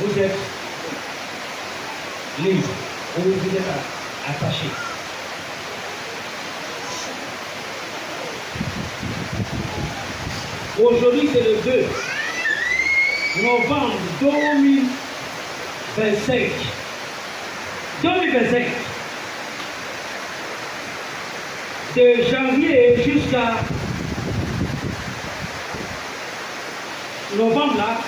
vous êtes libre, vous êtes attaché. Aujourd'hui, c'est le 2 novembre 2025. 2025. De janvier jusqu'à novembre, là,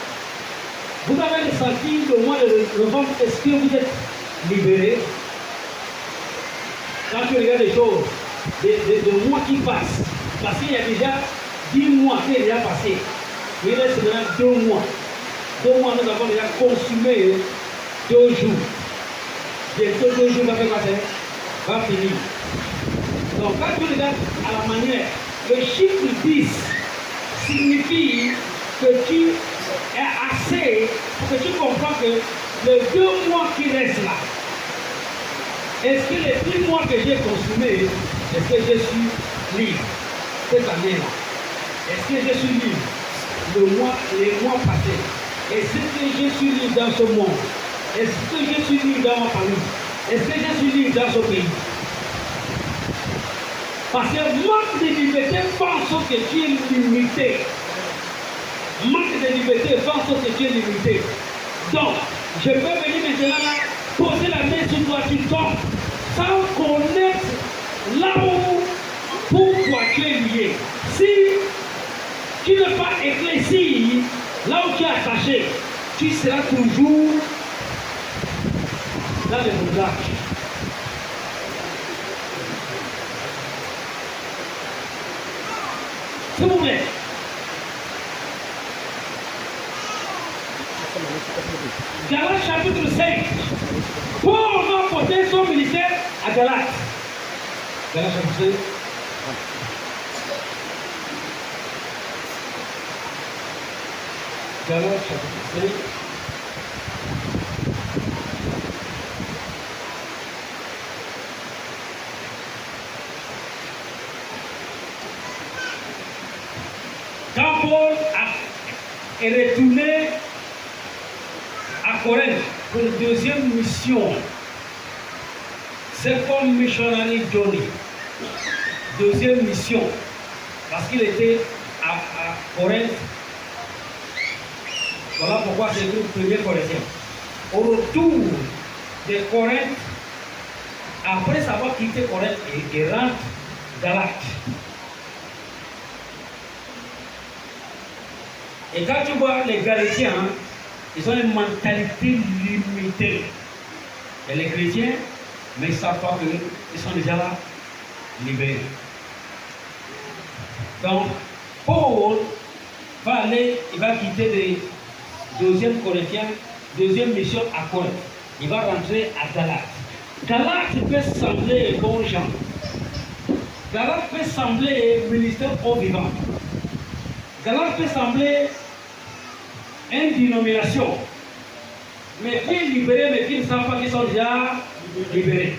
vous avez senti le mois de novembre, est-ce que vous êtes libéré? Quand tu regardes les choses, des mois qui passent, parce qu'il y a déjà 10 mois qui est déjà passé, il reste maintenant 2 mois. 2 mois, nous avons déjà consumé 2 jours. Bientôt 2 jours va finir. Donc quand tu regardes à la manière, le chiffre 10 signifie que tu es assez pour que tu comprends que les 2 mois qui restent là, est-ce que les 10 mois que j'ai consumés, est-ce que je suis libre cette année-là? Est-ce que je suis libre les mois passés? Est-ce que je suis libre dans ce monde? Est-ce que je suis libre dans ma famille? Est-ce que je suis libre dans ce pays? Parce que manque de liberté pense que tu es limité. Manque de liberté pense que tu es limité. Donc, je peux venir maintenant là, poser la main sur toi, tu tombes, sans connaître là où, pourquoi tu es lié. Si tu n'es pas éclairci, là où tu es attaché, tu seras toujours dans le bondage. S'il vous plaît. Galates chapitre 5. Paul va porter son ministère à Galates. Galates chapitre 5. Galates chapitre 5. Quand Paul est retourné à Corinthe pour une deuxième mission, c'est comme missionary journey. Deuxième mission, parce qu'il était à Corinthe. Voilà pourquoi c'est le premier Corinthien. Au retour de Corinthe, après avoir quitté Corinthe, il rentre Galates. Et quand tu vois les Galatiens, ils ont une mentalité limitée. Et les chrétiens, mais ils ne savent pas qu'ils sont déjà là, libérés. Donc, Paul va aller, il va quitter les deuxième Corinthiens, deuxième mission à Corinthe. Il va rentrer à Galates. Galates peut sembler bon gens. Galates peut sembler ministère au vivant. Galates peut sembler une dénomination. Mais qui est libéré, mais qui ne savent pas qu'ils sont déjà libérés.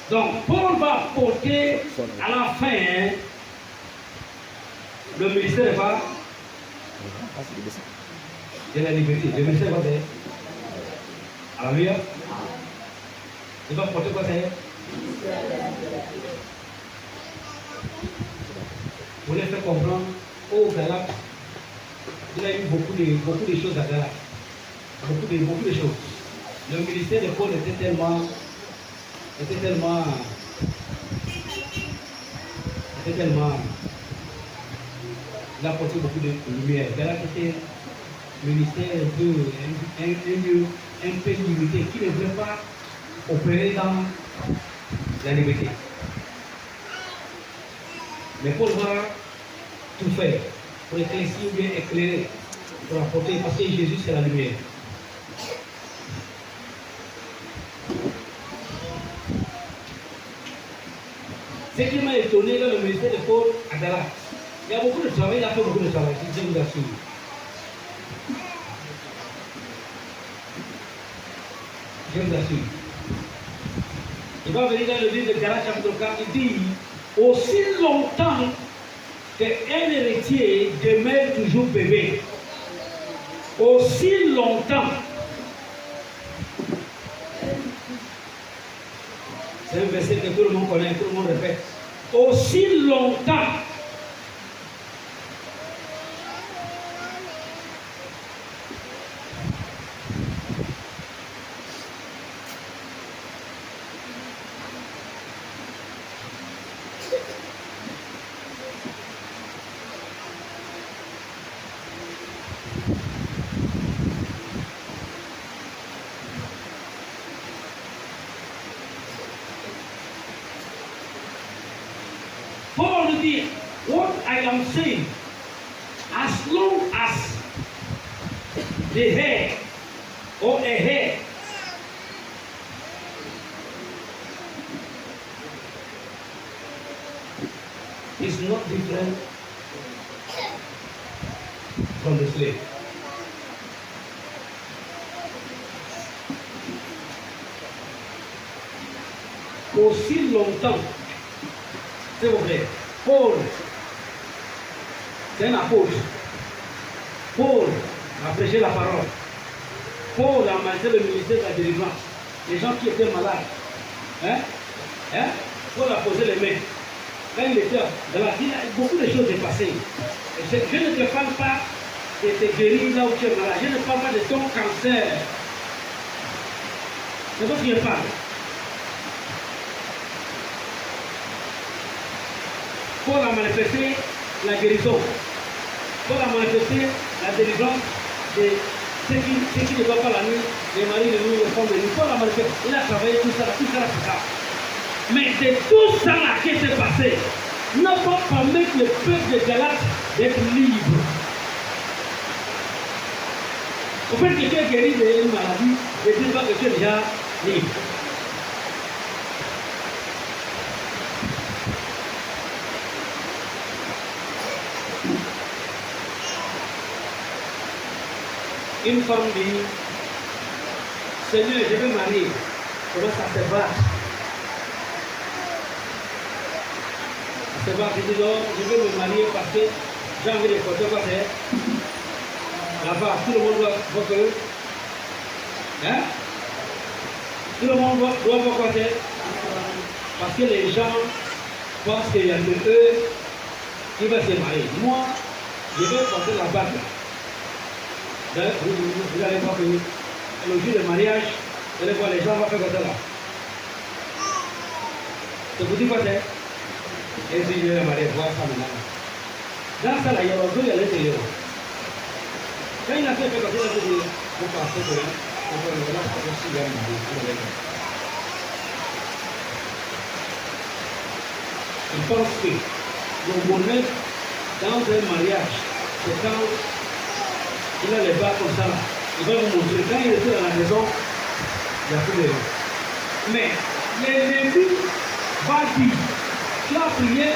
Donc, Paul va porter à la fin le ministère de la liberté. Le ministère va faire. Alléluia. Il va porter quoi c'est? Vous voulez faire comprendre au Galates, il a eu beaucoup de choses à Galates. Beaucoup de choses. Le ministère de Paul était tellement il a apporté beaucoup de lumière. Galates était un ministère un peu limité qui ne voulait pas opérer dans la liberté. Mais Paul va tout faire pour éclaircir ou bien éclairer, pour apporter, parce que Jésus c'est la lumière. Ce qui m'a étonné dans le ministère de Paul à Galates, il y a beaucoup de travail, il a fait beaucoup de travail, je vous assure. Je vous assure. Il va venir dans le livre de Galates chapitre 4, il dit, aussi longtemps qu'un héritier demeure toujours bébé, Aussi longtemps. C'est un verset que tout le monde connaît, tout le monde répète. Aussi longtemps. Paul dit, what I am saying, as long as the hair or a hair is not different from the slave. Aussi longtemps, s'il vous plaît, Paul, c'est un apôtre. Paul a prêché la parole. Paul a manqué le ministère de la délivrance. Les gens qui étaient malades. Paul a posé les mains. Quand il était dans la ville, beaucoup de choses sont passées. Je ne te parle pas de te guérir là où tu es malade. Je ne parle pas de ton cancer. C'est ce que je parle. Paul a manifesté la guérison. Paul a manifesté la délivrance de ceux qui ne voient pas la nuit, les maris de nuit, les femmes de nuit. Paul a manifesté. Il a travaillé tout ça. Mais de tout ça là qui s'est passé, n'a pas permis le peuple de Galates d'être libre. Au fait que tu es guéri d'une maladie, ne dis pas que tu es déjà libre. Une femme dit, Seigneur, je vais marier. Comment ça se passe? C'est pas que je dis, je vais me marier parce que j'ai envie de porter quoi c'est. Là-bas, tout le monde doit voir que. Hein? Tout le monde doit voir quoi c'est. Parce que les gens pensent qu'il y a que eux qui vont se marier. Moi, je vais porter la bague. Vous allez voir que le jour du mariage, vous allez voir les gens vont faire comme ça là. Ça vous dit quoi c'est? Et si je vais marier, voir ça maintenant. Dans ça là, il y a l'autre, il y a l'intérieur. Quand il a fait comme ça, il a dit, vous pensez que là, on va le voir, parce que si il va marier, il pense que le bonheur dans un mariage, c'est quand il a les bas comme ça, il va vous montrer. Quand il était dans la maison, il n'y a plus de. Mais l'ennemi va dire, tu as prié,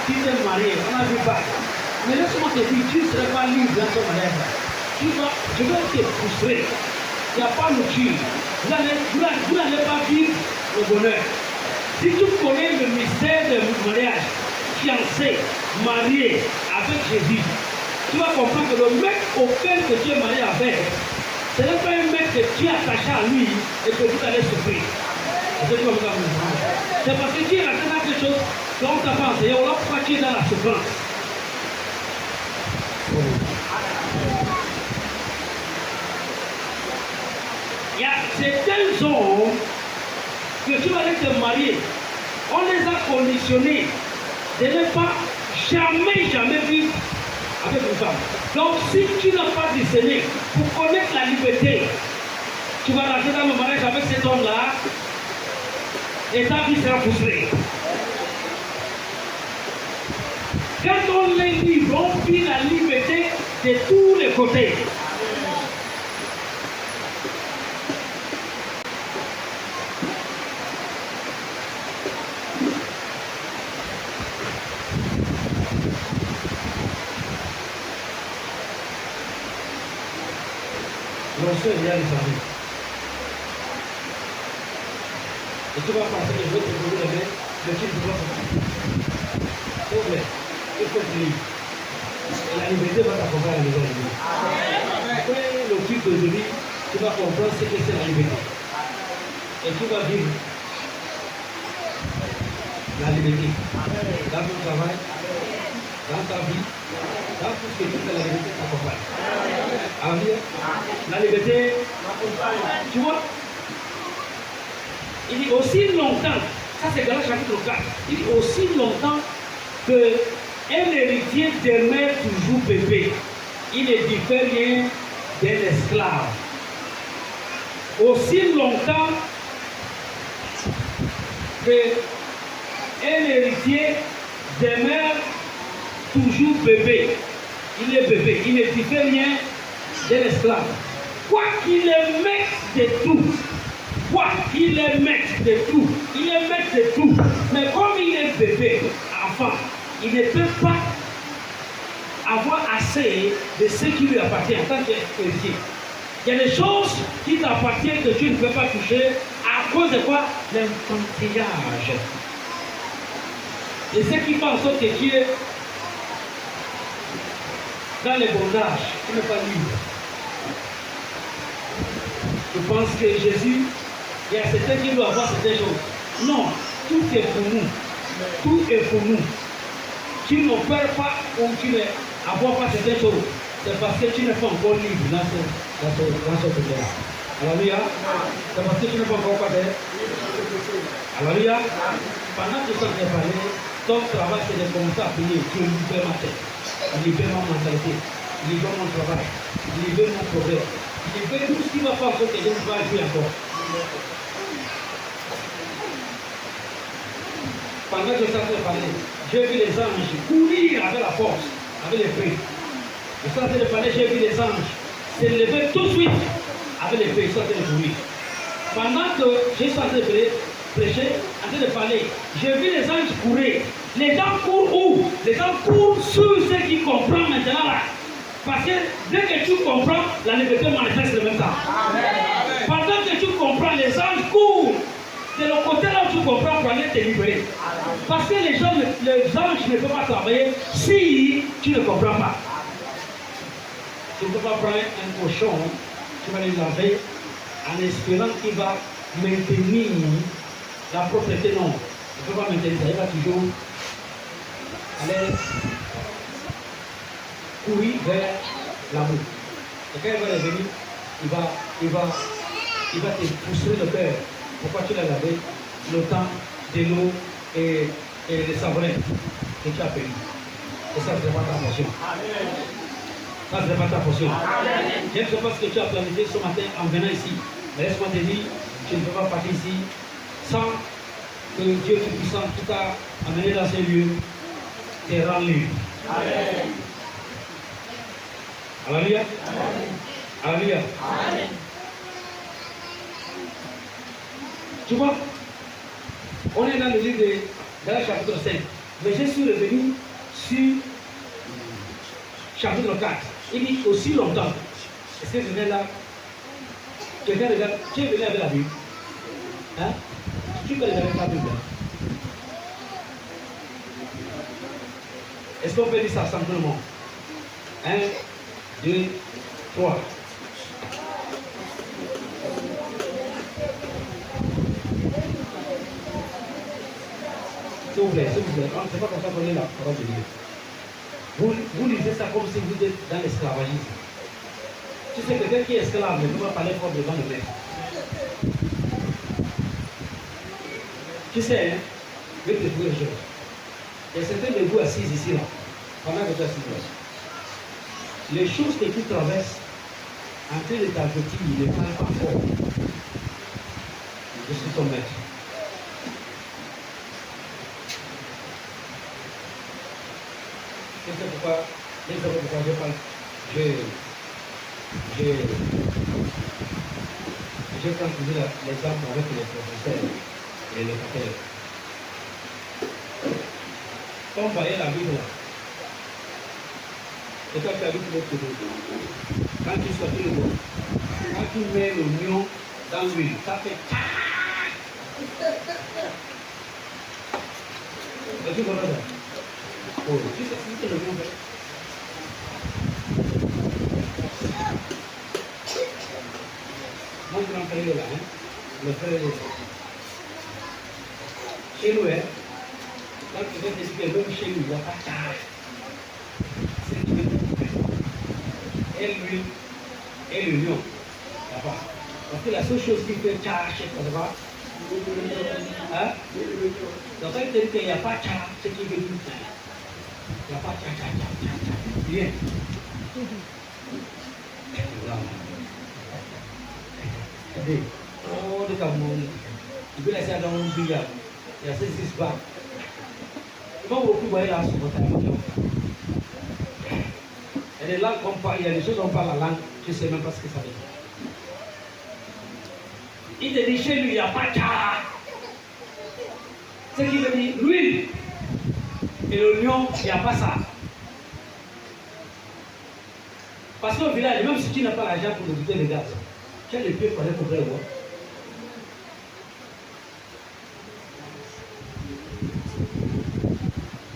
tu t'es marié, on a vu pas. Mais laisse-moi te dire, tu ne seras pas libre dans ton mariage. Je vais te frustrer. Il n'y a pas de nourriture. Vous n'allez pas vivre le bonheur. Si tu connais le mystère du mariage, fiancé, marié avec Jésus, tu vas comprendre que le mec auquel que tu es marié avec, ce n'est pas un mec que tu es attaché à lui et que vous allez souffrir. C'est parce que Dieu a fait quelque chose qu'on t'a pas enseigné, on l'a pas tu es dans la souffrance. Il y a certains hommes que tu vas aller te marier, on les a conditionnés de ne pas jamais vivre avec une femme. Donc si tu n'as pas discerné pour connaître la liberté, tu vas rentrer dans le mariage avec cet homme-là et ta vie sera frustrée. Quand on est libre, on vit la liberté de tous les côtés. L'onction est bien établie. Et tu vas penser que je vais te poser les mains, mais tu ne peux pas faire. S'il vous plaît, il faut être libre. Et la liberté va t'accompagner à la maison de Dieu. l'étude d'aujourd'hui, tu vas comprendre ce que c'est la liberté. Et tu vas vivre la liberté. Dans ton travail, dans ta vie, dans tout ce que tu fais, la liberté t'accompagne. Amen. La liberté, tu vois, il dit aussi longtemps, ça c'est Galates chapitre 4, il dit aussi longtemps que un héritier demeure toujours bébé, il ne diffère rien d'un esclave. Aussi longtemps que un héritier demeure toujours bébé, il est bébé, il ne diffère rien d'un esclave. Quoi qu'il est maître de tout, quoi qu'il est maître de tout, il est maître de tout, mais comme il est bébé, enfant, il ne peut pas avoir assez de ce qui lui appartient en tant qu'héritier. Il y a des choses qui t'appartiennent que tu ne peux pas toucher à cause de quoi? L'enfantillage. Et ce qui fait en sorte que tu es dans les bondages, tu n'es pas libre. Je pense que Jésus, il y a certains qui doivent avoir certaines choses. Non, tout est pour nous. Tout est pour nous. Tu n'opères pas ou tu n'avoir pas certaines choses. C'est parce que tu n'es pas encore libre dans ce pays-là. Alléluia. C'est parce que tu n'es pas encore pas d'air. Alléluia. Pendant que ça t'est parlé, ton travail c'est de commencer à payer. Tu libères ma tête, libère ma mentalité, libère mon travail, libère mon progrès, libère tout ce qui va faire en sorte que je ne vais pas agir encore. Pendant que ça s'est parlé, j'ai vu les anges courir avec la force, avec l'épée. Et ça s'est parlé, j'ai vu les anges se lever tout de suite avec l'épée, ça s'est courir. Pendant que j'ai censé prêcher, en train de parler, j'ai vu les anges courir. Les gens courent où? Les gens courent sur ceux qui comprennent maintenant là. Parce que dès que tu comprends, la liberté manifeste le même temps. Pendant que tu comprends, les anges courent. C'est le côté là où tu comprends pour aller te libérer. Parce que les anges ne peuvent pas travailler si tu ne comprends pas. Tu ne peux pas prendre un cochon, tu vas le laver en espérant qu'il va maintenir la propreté. Non, il ne peut pas maintenir ça, il va toujours aller courir vers l'amour. Et quand il va revenir, il va te pousser le cœur. Pourquoi tu l'as lavé? Le temps de l'eau et le savonnet que tu as payé. Et ça, ce n'est pas ta portion. Ça, ce n'est pas ta portion. Je ne sais pas ce que tu as planifié ce matin en venant ici. Mais laisse-moi te dire, tu ne peux pas partir ici sans que Dieu Tout-Puissant qui t'a amené dans ces lieux te rend libre. Amen. Alléluia. Alléluia. Tu vois, on est dans le livre de Galates chapitre 5. Mais je suis revenu sur chapitre 4. Il dit aussi longtemps. Est-ce que je viens là? Quelqu'un regarde, tu es venu avec la Bible. Hein? Tu peux regarder la Bible. Est-ce qu'on peut dire ça simplement? 1, 2, 3. S'il vous plaît, c'est pas comme ça qu'on lit la parole de Dieu. Vous lisez ça comme si vous êtes dans l'esclavagisme. Tu sais, quelqu'un qui est esclave ne peut pas parler fort devant le maître. Tu sais, hein, je vais te trouver une chose. Il y a certains de vous assis ici, là, pendant que tu es assis là. Les choses que tu traverses, en train de t'avertir, il ne parle pas fort. Je suis ton maître. C'est pourquoi je parle. J'ai transmis l'exemple avec les professeurs et les patères. Quand on voyait la Bible là, et quand tu as vu l'autre côté, quand tu sortis le dos, quand tu mets l'oignon dans l'huile, ça fait tu vois ça? Oh, tu sais ce que l'oignon fait? frère là, hein? Le frère est là. Chez nous, hein? Là, tu vas t'expliquer, même chez nous, il n'y a pas de charge. C'est tout. Et le lion, là-bas. Parce que la seule chose qui fait charge, là-bas, hein? Donc, quand il te dit qu'il n'y a pas de charge, c'est qu'il veut dire ça. Il n'y a pas de charge. Bien. Oh, dekat mon. Ibu dah siap dalam biar. Ya, c'est pas. Comment beaucoup voyez là sur votre ami? Il y a des langues qu'on parle, il y a des choses qu'on parle la langue, je ne sais même pas ce que ça veut dire. Il te dit chez lui, il n'y a pas de charge. Ce qui veut dire l'huile et l'oignon, il n'y a pas ça. Parce qu'au village, même si tu n'as pas l'argent pour goûter le gaz, tu as les pieds pour aller pour le voir.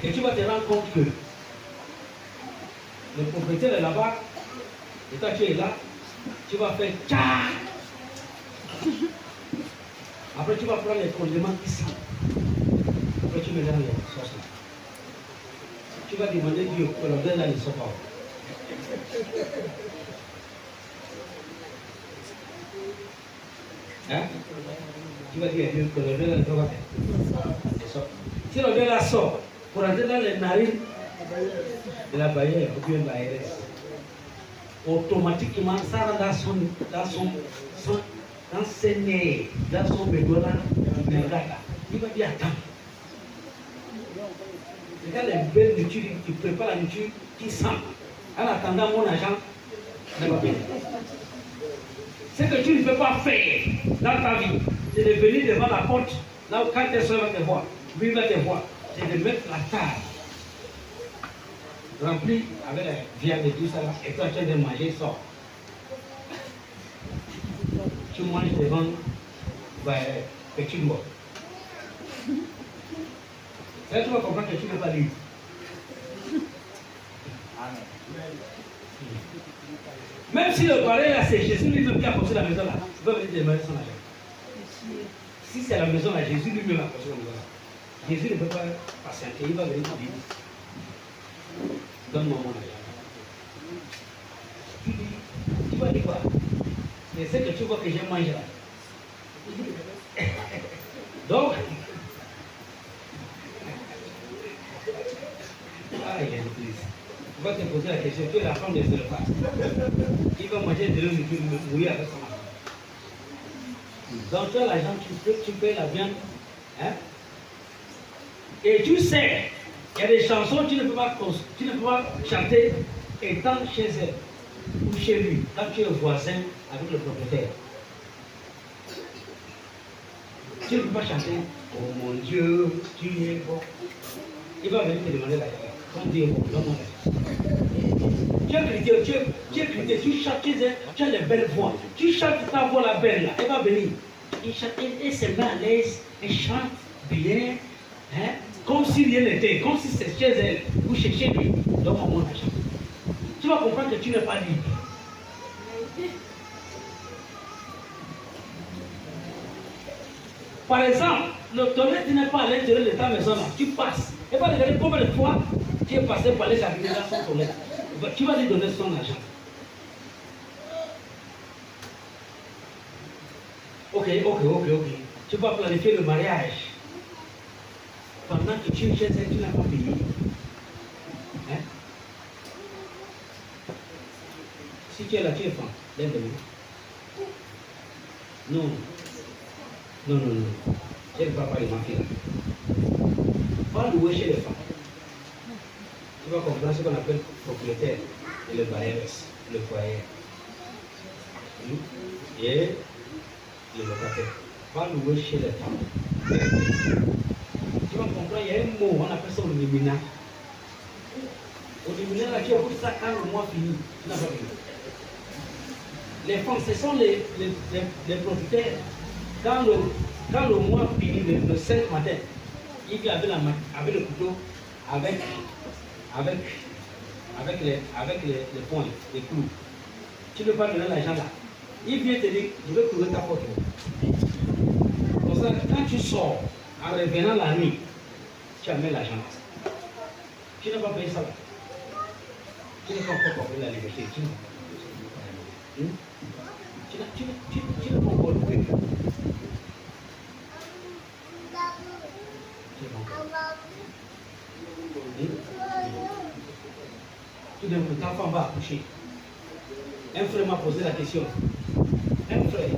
Et tu vas te rendre compte que le propriétaire est là-bas, et toi tu es là, tu vas faire tcha. Après tu vas prendre les condiments ici. Après tu mets dans les sauces. Tu vas demander Dieu que l'odeur là ne soit pas. Hein? Tu vas dire à Dieu que l'odeur là ne soit pas. Si l'odeur là sort, pour entrer dans les narines de la barrière, ou bien l'ARS, automatiquement, ça rentre dans ses nerfs, dans son médola, il va dire attends. Regarde les belles nourritures, tu prépares la nourriture qui sent. En attendant mon argent, ne va pas. Ce que tu ne peux pas faire dans ta vie, c'est de venir devant la porte, là où quand tes soeurs vont te voir, lui va te voir, c'est de mettre la table remplie avec la viande et tout ça là, et toi tu as de manger, sort. Tu manges devant petit doigt. Là, tu vas comprendre que tu ne peux pas lire. Même si le pareil là, c'est Jésus lui-même qui a construit la maison là, il va venir demander son argent. Si c'est la maison là, Jésus lui-même a construit la maison là. Jésus ne peut pas patienter, il va venir te dire donne-moi mon argent. Tu vas dire quoi? C'est ce que tu vois que j'ai mangé là. Donc, il y a une prise. Tu vas te poser la question, tu es la femme de ce repas. Il va manger de l'eau mouillée avec son argent. Donc tu as l'argent, tu payes la viande. Hein? Et tu sais, il y a des chansons que tu ne peux pas chanter étant chez elle ou chez lui, quand tu es voisin avec le propriétaire. Tu ne peux pas chanter oh mon Dieu, tu es bon. Il va venir te demander la guerre. Quand Dieu est bon, donne-moi la guerre. Tu es chrétien, tu chantes, tu as les belles voix. Tu chantes ta voix la belle là, elle va venir. Elle se met à l'aise, elle chante bien, hein, comme si rien n'était, comme si c'est chez elle ou chez lui. Donne-moi mon argent. Tu vas comprendre que tu n'es pas libre. Par exemple, le toilette n'est pas à l'intérieur de ta maison là, tu passes. Et va regarder combien de fois tu es passé par les cabinets dans son toilette. Tu vas lui donner son argent. Ok. Tu vas planifier le mariage. Pendant que tu es chez elle, tu n'as pas payé. Hein? Si tu es là, tu es femme, lève-le. Non. C'est le papa de ma fille. Va louer chez les femmes. Tu vas comprendre ce qu'on appelle propriétaire et le bailleur, le foyer. Et le locataire. Va louer chez les femmes. Tu vas comprendre, il y a un mot, on appelle ça le limina. Au limina, là, tu as pour ça quand le mois finit. Tu n'as pas fini. Les femmes, ce sont les propriétaires. Quand le mois finit, le 5 matin, il vient avec le couteau, avec les poings, les clous. Tu ne peux pas donner l'argent là. Il vient te dire, je vais trouver ta porte. Pour ça, quand tu sors, en revenant la nuit, tu amènes l'argent. Tu n'as pas payé ça là. Tu n'as pas encore payé la liberté. Tu n'as pas encore payé. Tout d'un coup, ta femme va accoucher. Un frère m'a posé la question. Un frère,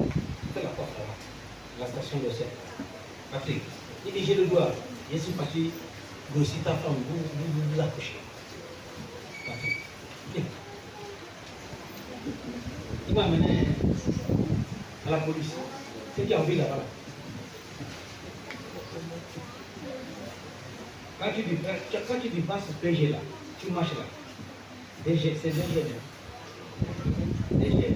fais la porte là-bas, la station de sel. Patrick, il dit, j'ai le doigt. Je suis parti grossir ta femme, vous accouchez. Patrick. Il m'a amené à la police. C'est qui a envie là-bas. Quand tu dépasses ce PG là, tu marches là. DG, c'est DG. DG.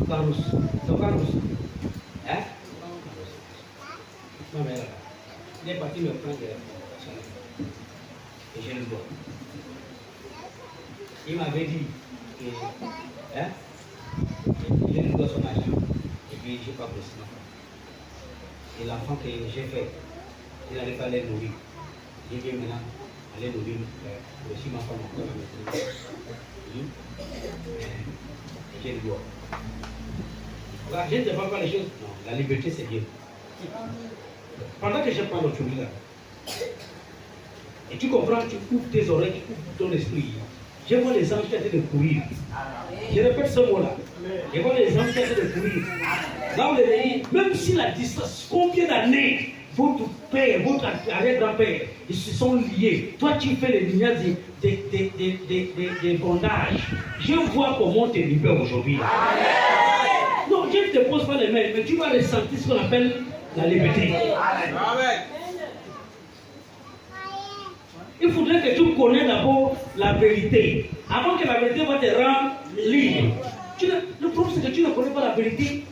Carlos. C'est Carlos. Hein? Ma mère là. Il est parti me prendre et je le vois. Il m'avait dit que hein, je lui dois son argent et puis je n'ai pas bossé ma femme. Et l'enfant que j'ai fait, il n'allait pas les nourrir. J'ai bien maintenant aller nourrir aussi ma femme encore à la maison. Et je le dois. Voilà, je ne défends pas les choses. Non, la liberté c'est bien. Pendant que je prends l'autre là, et tu comprends, tu coupes tes oreilles, tu coupes ton esprit. Je vois les anges qui étaient de courir. Je répète ce mot-là. Je vois les anges qui étaient de courir. Là, on les dit, même si la distance, combien d'années votre père, votre arrière-grand-père, ils se sont liés. Toi, tu fais les lignages des bondages. Je vois comment tu es libéré aujourd'hui. Non, je ne te pose pas les mains, mais tu vas ressentir ce qu'on appelle la liberté. Amen. Il faudrait que tu connaisses d'abord la vérité. Avant que la vérité va te rendre libre. Le problème, c'est que tu ne connais pas la vérité.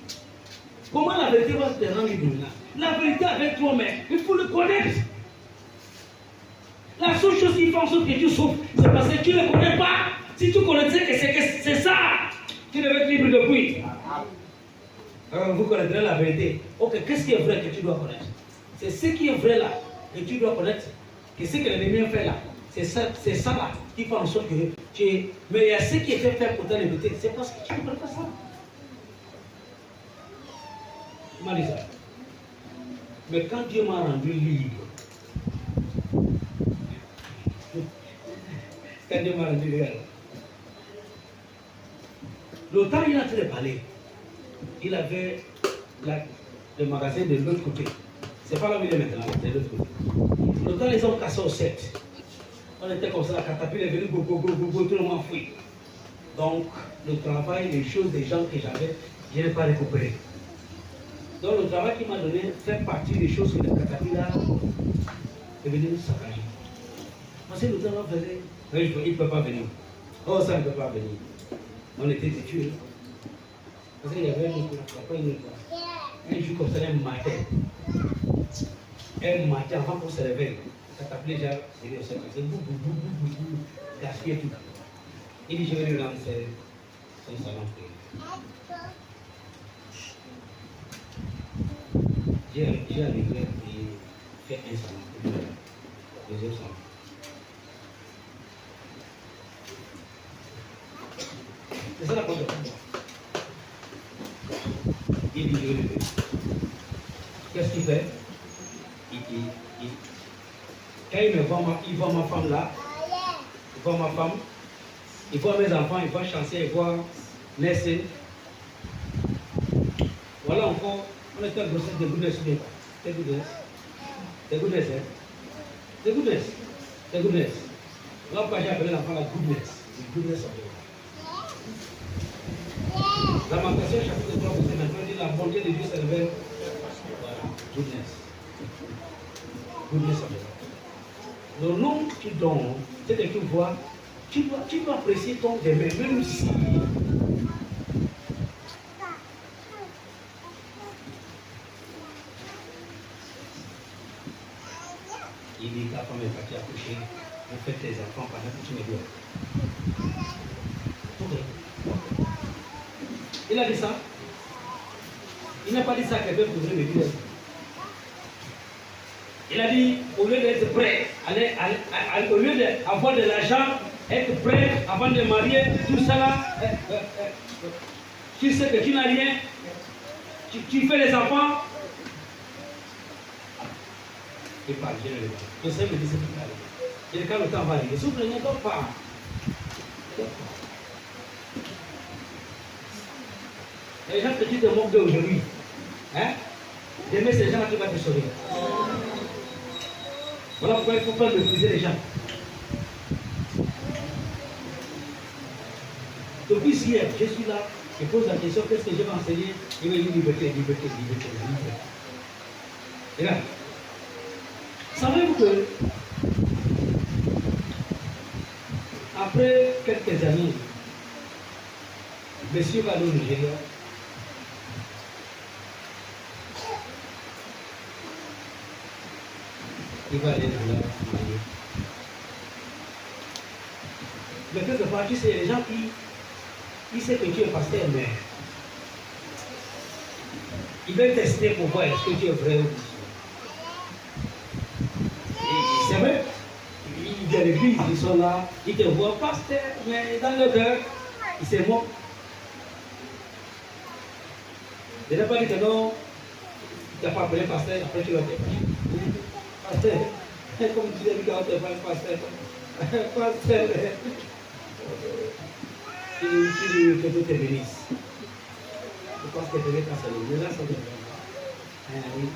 Comment la vérité va te rendre libre? La vérité avec toi, mais il faut le connaître. La seule chose qui fait en sorte que tu souffres, c'est parce que tu ne connais pas. Si tu connaissais que c'est ça, tu devais être libre depuis. Alors vous connaîtrez la vérité. Ok, qu'est-ce qui est vrai que tu dois connaître? C'est ce qui est vrai là que tu dois connaître. Que ce que l'ennemi fait là, c'est ça là qui fait en sorte que tu es. Mais il y a ce qui est fait pour ta liberté, c'est parce que tu ne connais pas ça. Tu m'as dit ça. Mais quand Dieu m'a rendu libre, quand Dieu m'a rendu libre, l'auteur il a fait parler. Il avait le magasin de l'autre côté. C'est pas là où il est maintenant, c'est de l'autre côté. L'auteur les ont cassés au 7. On était comme ça, la catapulte est venue, tout le monde fouille. Donc, le travail, les choses des gens que j'avais, je n'ai pas récupéré. Donc, le travail qu'il m'a donné fait partie des choses que le catapulte est venu saccager. Parce que l'auteur va venir. Il ne peut pas venir. Oh, ça ne peut pas venir. On était tués. Parce qu'il y avait un jour comme ça, un matin avant qu'on se réveille, ça t'appelait déjà, c'est gaspiller tout. Il dit, je vais lui rendre son salon. J'ai arrivé et fait un salon, deuxième salon. C'est ça la première fois. Il dit, je vais le faire. Qu'est-ce qu'il fait? Quand il voit ma femme là, il voit ma femme, il voit mes enfants, il voit Chancer, il voit Nessin. Voilà encore, on était grossesse de goodness, de goodness. De goodness, hein? De goodness. De goodness. Là pourquoi j'ai appelé l'enfant la goodness. The goodness of God. Lamentation chapitre 3, verset 23 dit la bonté de Dieu se révèle. Voilà, goodness. Goodness of God. Le nom que tu donnes, c'est que tu vois, tu dois apprécier ton demeure, même si. Il dit ta femme est partie accoucher, vous faites tes enfants pendant que tu me dois. Il a dit ça. Il n'a pas dit ça à quelqu'un qui devrait me dire. Il a dit, au lieu d'être prêt, au lieu d'avoir de l'argent, être prêt avant de marier, tout ça là, tu sais que tu n'as rien, tu fais les enfants. Il parle, je ne le dis pas. Le Seigneur me dit, c'est tout ça. Et quand le temps va arriver, souffle, ne dors pas. Les gens que tu te moques d'aujourd'hui, hein? Demain, c'est les gens qui vont te sauver. Voilà pourquoi il ne faut pas mépriser les gens. Depuis hier, je suis là, je pose la question, qu'est-ce que je vais enseigner? Il me dit liberté. Et là, savez-vous que après quelques années, monsieur va au Nigeria. Il va aller là, marier. Mais quelque part, tu sais, les gens qui savent que tu es pasteur, mais ils veulent tester pour voir est-ce que tu es vrai ou pas. C'est vrai. Ils viennent à l'église, ils sont là, ils te voient pasteur, mais dans leur cœur, ils se moquent. Je n'ai pas dit que non, tu n'as pas appelé pasteur, après tu vas te dire. Pasteur, comme tu dis quand on te parle pasteur, pasteur, tu dis que Dieu te bénisse. Je pense que tu es cassé. Mais là, ça te oui.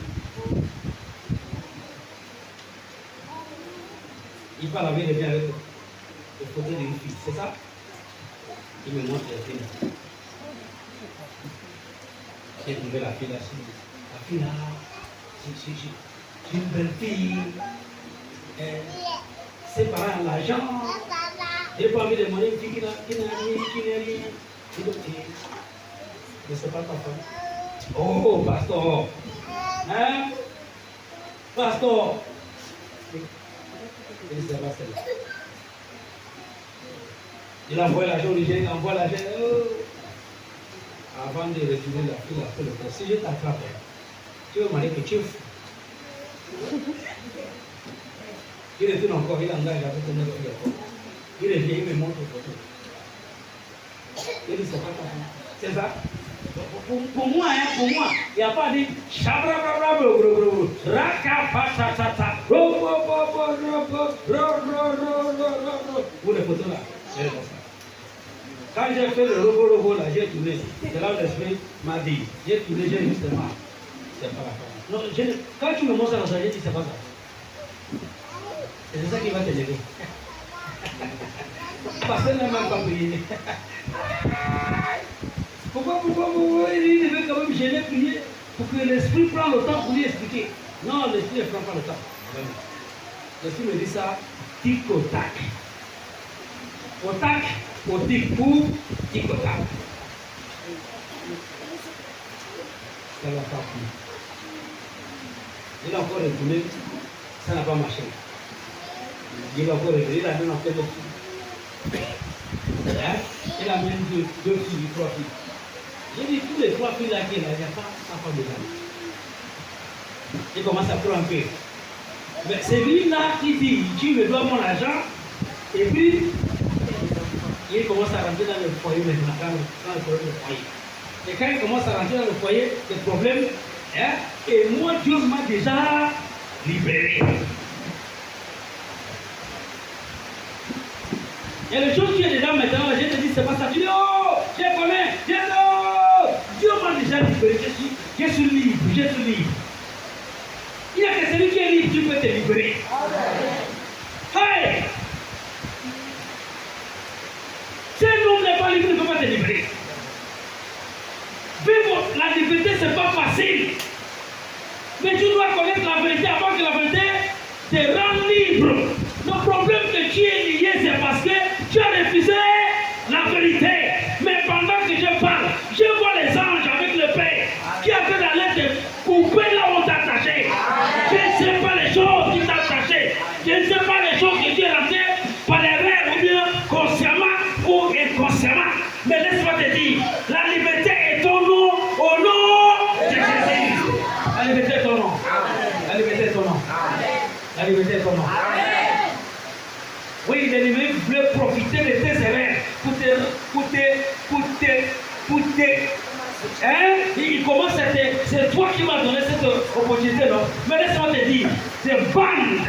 Il parle avec les biens avec le côté d'une fille, c'est ça? Il me montre la fille. J'ai trouvé la fille là. La fille là, c'est une belle fille. Ses parents ont l'argent. J'ai pas envie de demander une fille qui n'a rien. Il dit, ne sais pas ta femme. Oh, pasteur. Hein? Pasteur. Il envoie l'argent au Niger, il envoie l'argent. Avant de retirer la fille, après le poste. Si je t'attrape, tu veux me dire que tu es fou. Il retourne encore, il engage avec une autre fille. Il revient, il me montre le photo. Il dit, c'est pas ta fille. C'est ça? Pour moi, il n'y a pas dit pour les photos là, c'est comme ça. Quand j'ai fait le robot là, j'ai tourné. C'est là où l'esprit m'a dit. J'ai tourné, j'ai dit justement, c'est pas la femme. Non, quand tu me montres ça, j'ai dit c'est pas ça. C'est ça qui va te lever. Parce qu'elle n'a même pas prié. Pourquoi il devait quand même gêner prier pour que l'esprit prenne le temps pour lui expliquer? Non, l'esprit ne prend pas le temps. L'esprit me dit ça, tic au tac. Au tac, au tic ou tic au tac. Ça ne va pas plus. Il a encore retourné, ça n'a pas marché. Il a encore retourné, il a même encore deux filles. Il a même deux filles, trois filles. J'ai dit, tous les trois filles là qui sont là, il n'y a pas sa femme dedans. Il commence à prendre un peu. Mais c'est lui-là qui dit, tu me dois mon argent, et puis, il commence à rentrer dans le foyer maintenant, dans le foyer. Et quand il commence à rentrer dans le foyer, le problème, et moi, Dieu m'a déjà libéré. Il y a des choses qui sont dedans maintenant, je te dis, c'est pas ça. Tu dis, oh, j'ai combien? Dieu m'a déjà libéré, je suis libre. Il n'y a que celui qui est libre, tu peux te libérer. Hey! Si un homme n'est pas libre, il ne peut pas te libérer. Vivre la liberté, ce n'est pas facile. Mais tu dois connaître la vérité avant que la vérité te rende libre. Le problème que tu es lié, c'est parce que tu as refusé la vérité. Mais pendant que je parle, je vois les anges avec le Père qui a fait la lettre couper là où on t'a attaché. Je ne sais pas les choses qui t'ont attaché. Hein? Il commence, c'est toi qui m'as donné cette opportunité, non? Mais laisse-moi te dire, c'est bande,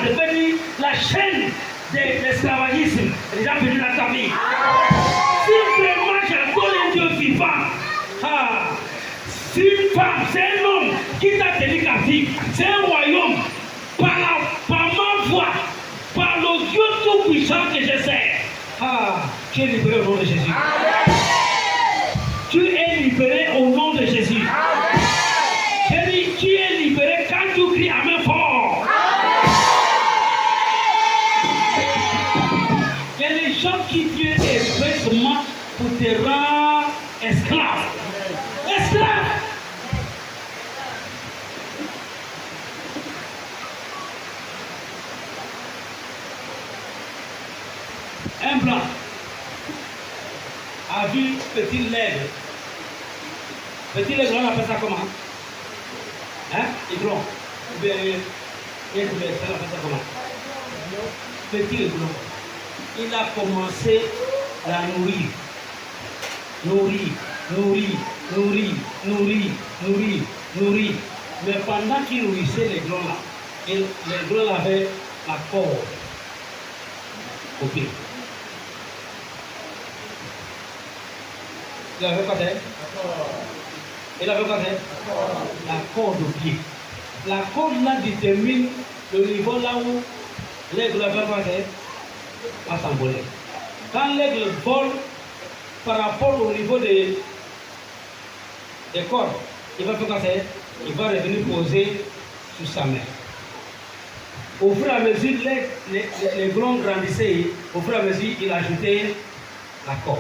devenir la chaîne de l'esclavagisme. Elle est déjà venue dans ta vie. Si vraiment j'adore un Dieu vivant, c'est une femme, c'est un homme qui t'a tenu captif, c'est un royaume, par ma voix, par le Dieu tout-puissant que je sers. Tu es libéré au nom de Jésus. Tu es libéré au nom de Jésus. J'ai dit, tu es libéré quand tu cries Amen fort. Il y a des gens qui tuent expressément pour te rendre esclave. Esclave. Un blanc a vu petit lèvre. Petit lèvre, on appelle ça comment? Hein? Aiglon. Ou bien, ça appelle ça comment? Petit aiglon. Il a commencé à la nourrir. Nourrir. Mais pendant qu'il nourrissait l'aiglon là, l'aiglon avait la corde au pied. Il avait quoi faire? Il avait quoi faire? La corde au pied. La corde là détermine le niveau là où l'aigle avait quoi faire? À s'envoler. Quand l'aigle vole par rapport au niveau des cordes, il va faire quoi faire? Il va revenir poser sur sa main. Au fur et à mesure, les glands grandissaient, au fur et à mesure, il ajoutait la corde.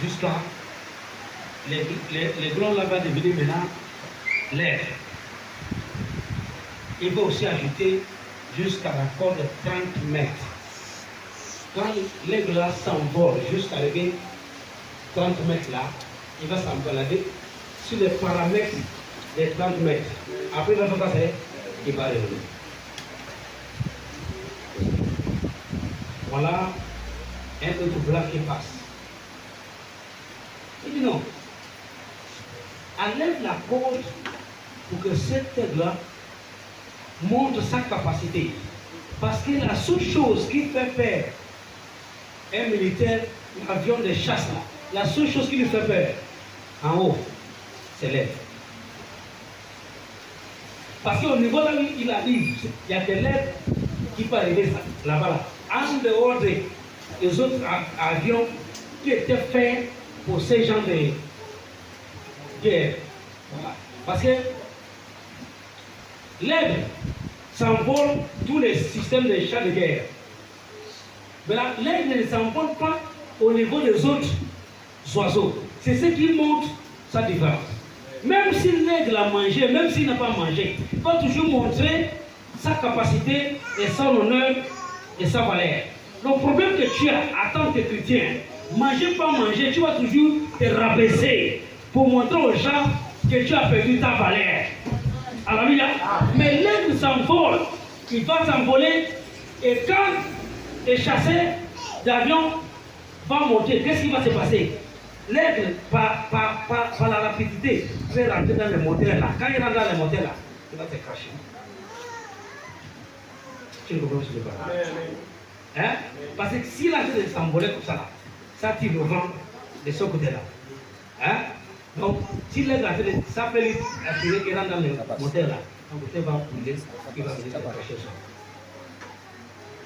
Jusqu'à les glands là-bas devenir maintenant l'air. Il va aussi ajouter jusqu'à la corde de 30 mètres. Quand l'aigle là s'envole jusqu'à arriver 30 mètres là, il va s'envolader sur les paramètres des 30 mètres. Après, il va faire passer, il va revenir. Voilà un autre blanc qui passe. Il dit non. Enlève la corde pour que cet aigle-là montre sa capacité. Parce que la seule chose qui fait peur un militaire, l'avion de chasse là, la seule chose qui lui fait peur en haut, c'est l'air. Parce qu'au niveau là où il arrive, il y a des lèvres qui peuvent arriver là-bas. Là. En dehors des autres avions qui étaient faits pour ces gens de guerre. Voilà. Parce que l'aigle s'envole tous les systèmes de chats de guerre. Mais là, l'aigle ne s'envole pas au niveau des autres oiseaux. C'est ce qui montre sa différence. Même si l'aigle a mangé, même s'il n'a pas mangé, il va toujours montrer sa capacité et son honneur et sa valeur. Le problème que tu as en tant que chrétien, manger pas manger, tu vas toujours te rabaisser pour montrer aux gens que tu as perdu ta valeur. Alléluia. Mais l'aigle s'envole, il va s'envoler et quand le chasseur d'avion va monter, qu'est-ce qui va se passer? L'aigle, par la rapidité, va rentrer dans le moteur là. Quand il rentre dans le moteur là, il va te cracher. Tu ne comprends pas ce que je parle. Hein? Parce que s'il a fait de s'envoler comme ça là, ça tire le vent de ce côté-là. Hein? Donc, si l'aigle a fait de ça peut lui attirer qu'il rentre dans le moteur là, le moteur va couler, il va venir te cracher ça.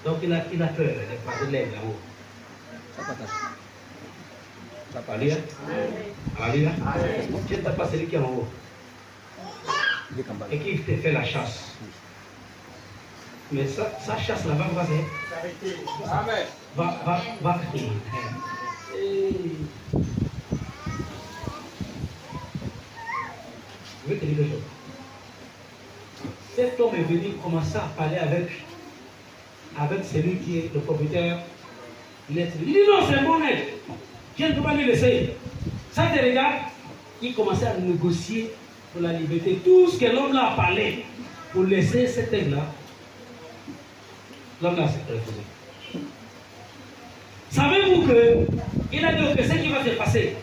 Donc, il a peur de passer l'aigle là-haut. Alléluia. Alléluia. Tu n'as pas celui qui est en haut et qui te fait la chasse. Mais sa chasse là-bas va s'arrêter. Va crier. Je vais te dire quelque chose. Cet homme est venu commencer à parler avec celui qui est le propriétaire. Il dit non, c'est un bon aide. Je ne peux pas lui laisser. Ça te regarde, il commençait à négocier pour la liberté. Tout ce que l'homme là a parlé pour laisser cet aigle-là, l'homme là s'est refusé. Savez-vous qu'il a dit que ce qui va se passer,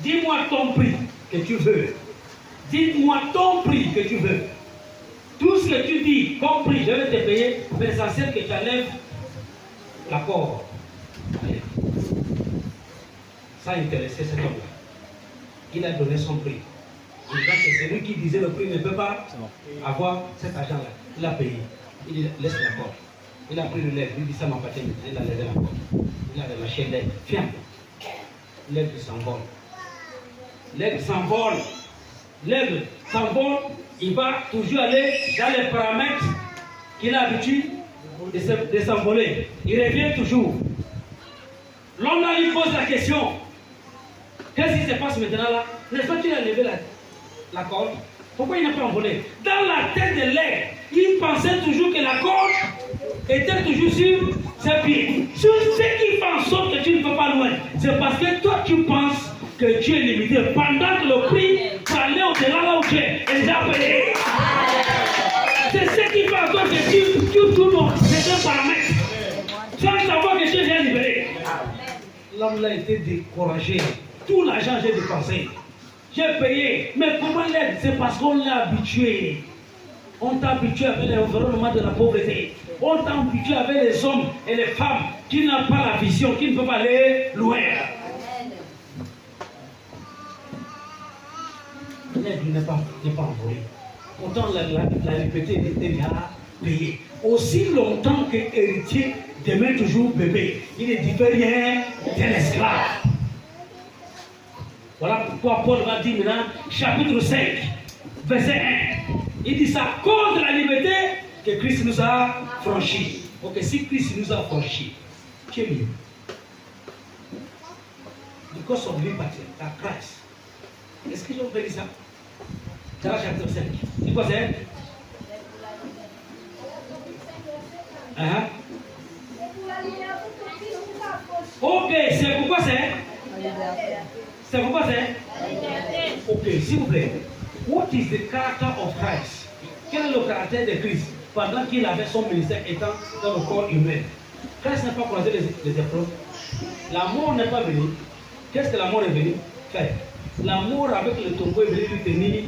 Dis-moi ton prix que tu veux. Dites-moi ton prix que tu veux. Tout ce que tu dis, comme prix, je vais te payer, mais l'essentiel que tu enlèves l'accord. Ça intéressait cet homme-là. Il a donné son prix. Il dit que c'est lui qui disait le prix ne peut pas avoir cet argent-là. Il a payé. Il dit laisse l'accord. Il a pris le lait. Il dit ça m'appartient. Il a levé l'accord. Il a relâché l'aigle. Viens. L'aigle s'envole. L'aigle s'envole. L'aigle s'envole. Il va toujours aller dans les paramètres qu'il a l'habitude de s'envoler. Il revient toujours. L'homme là lui pose la question. Qu'est-ce qui se passe maintenant là? N'est-ce pas qu'il a levé la corde? Pourquoi il n'a pas envolé? Dans la tête de l'aigle, il pensait toujours que la corde était toujours sur ses pieds. Sur ce qui fait en sorte que tu ne peux pas loin, c'est parce que toi tu penses que tu es limité. Pendant que le prix pour aller au-delà là où tu es déjà payé. C'est ce qui fait en sorte que tu tournes ces paramètres. Sans savoir que tu es déjà libéré. L'homme là était découragé. Tout l'argent j'ai dépensé. J'ai payé. Mais comment l'aide? C'est parce qu'on l'a habitué. On t'a habitué avec l'environnement de la pauvreté. On t'a habitué avec les hommes et les femmes qui n'ont pas la vision, qui ne peuvent pas aller loin. L'aide n'est pas envolée. Pourtant, la liberté était déjà payée. Aussi longtemps que héritier demeure toujours bébé, il ne diffère rien d'un esclave. Voilà pourquoi Paul va dire maintenant, chapitre 5, verset 1. Il dit ça à cause de la liberté que Christ nous a franchi. Ok, si Christ nous a franchi, tu es libre. Because of liberty, that Christ. Est-ce que j'ai dit ça? C'est la chapitre 5. C'est quoi c'est? Ok, c'est pourquoi c'est? C'est pourquoi c'est? Ok, s'il vous plaît. What is the character of Christ? Quel est le caractère de Christ pendant qu'il avait son ministère étant dans le corps humain? Christ n'a pas croisé les épreuves. La mort n'est pas venue. Qu'est-ce que la mort est venue faire? La mort avec le tombeau est venue lui tenir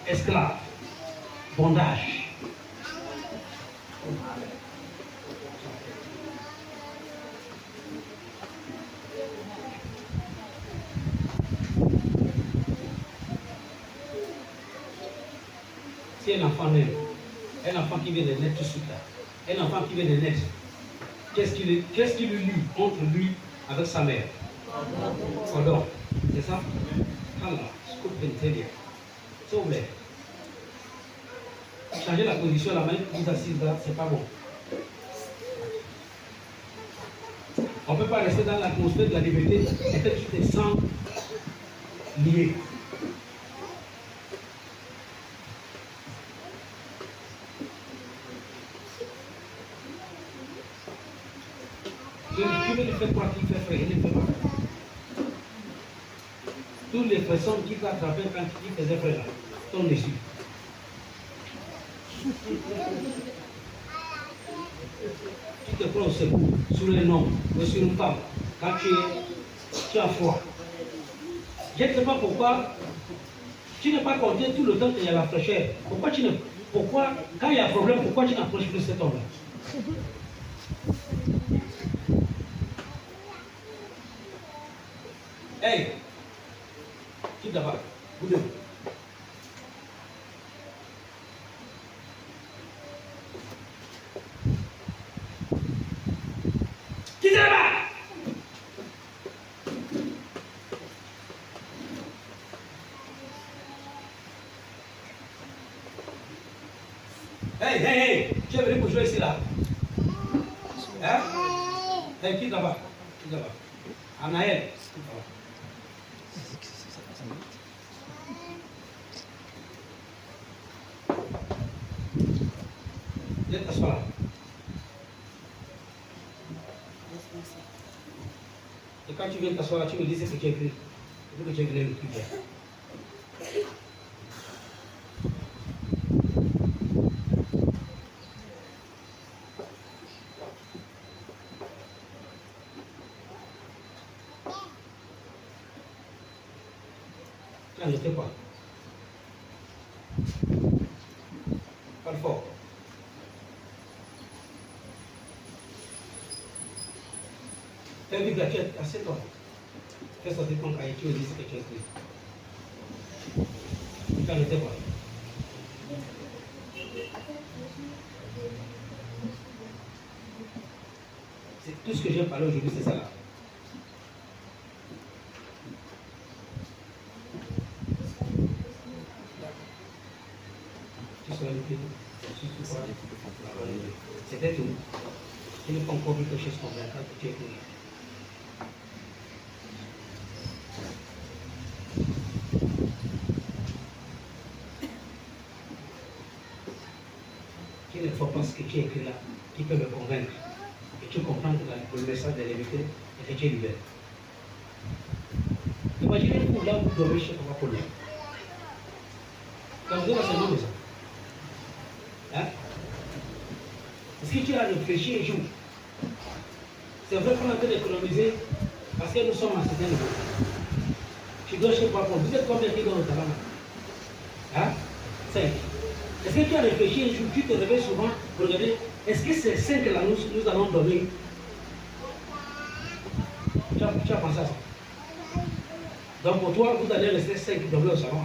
esclave. Bondage. Si un enfant naît, un enfant qui vient de naître tout de suite là, un enfant qui vient de naître, qu'est-ce qu'il lui lie entre lui avec sa mère? Pardon, c'est ça? Alors, scoop d'intelligence. S'il vous plaît. Changer la position, la main qui vous assise là, c'est pas bon. On ne peut pas rester dans l'atmosphère de la liberté et que tu te sens lié. Tu veux lui faire croire qu'il fait frais, il ne fait pas. Toutes les personnes qui t'attrapaient quand il faisait frais là, sont déçues. Tu te prends au secours sur un homme ou sur une femme quand tu as froid. Je ne sais pas pourquoi tu n'es pas compté tout le temps qu'il y a la fraîcheur. Pourquoi, quand il y a un problème, pourquoi tu n'approches plus cet homme-là? Hey, quitte là-bas, vous deux. Quitte là-bas. Hey, tu es venu pour jouer ici là. Hein? Hey, quitte là-bas. Quitte là-bas. Anaël. Viens t'asseoir là. Et quand tu viens t'asseoir là, tu me dis ce que tu as écrit. Il faut que tu aies le truc. N'arrêtez pas. Parle fort. T'invites la tête, assieds-toi. Fais sortir ton cahier, tu veux dire ce que tu as écrit. N'arrêtez pas. C'est tout ce que j'ai parlé aujourd'hui, c'est ça là. Tu seras le c'était tout. Tu n'as pas encore vu quelque chose convaincant que tu es connu. Il ne faut pas ce que tu as écrit là qui peut me convaincre. Et tu comprends que le message de l'évité est que tu es libéré. Imaginez-vous là où vous dormez chez Papa Paul. Quand vous êtes dans ce monde, hein? Est-ce que tu as réfléchi un jour? C'est vrai qu'on a fait d'économiser parce que nous sommes en certain niveau. Tu dois chez Papa Paul. Vous êtes combien qui dans le talent? Hein? 5. Est-ce que tu as réfléchi un jour? Tu te réveilles souvent pour regarder. Est-ce que ces 5 là nous allons dormir? Tu as pensé à ça? Donc pour toi, vous allez rester 5 dormir au salon.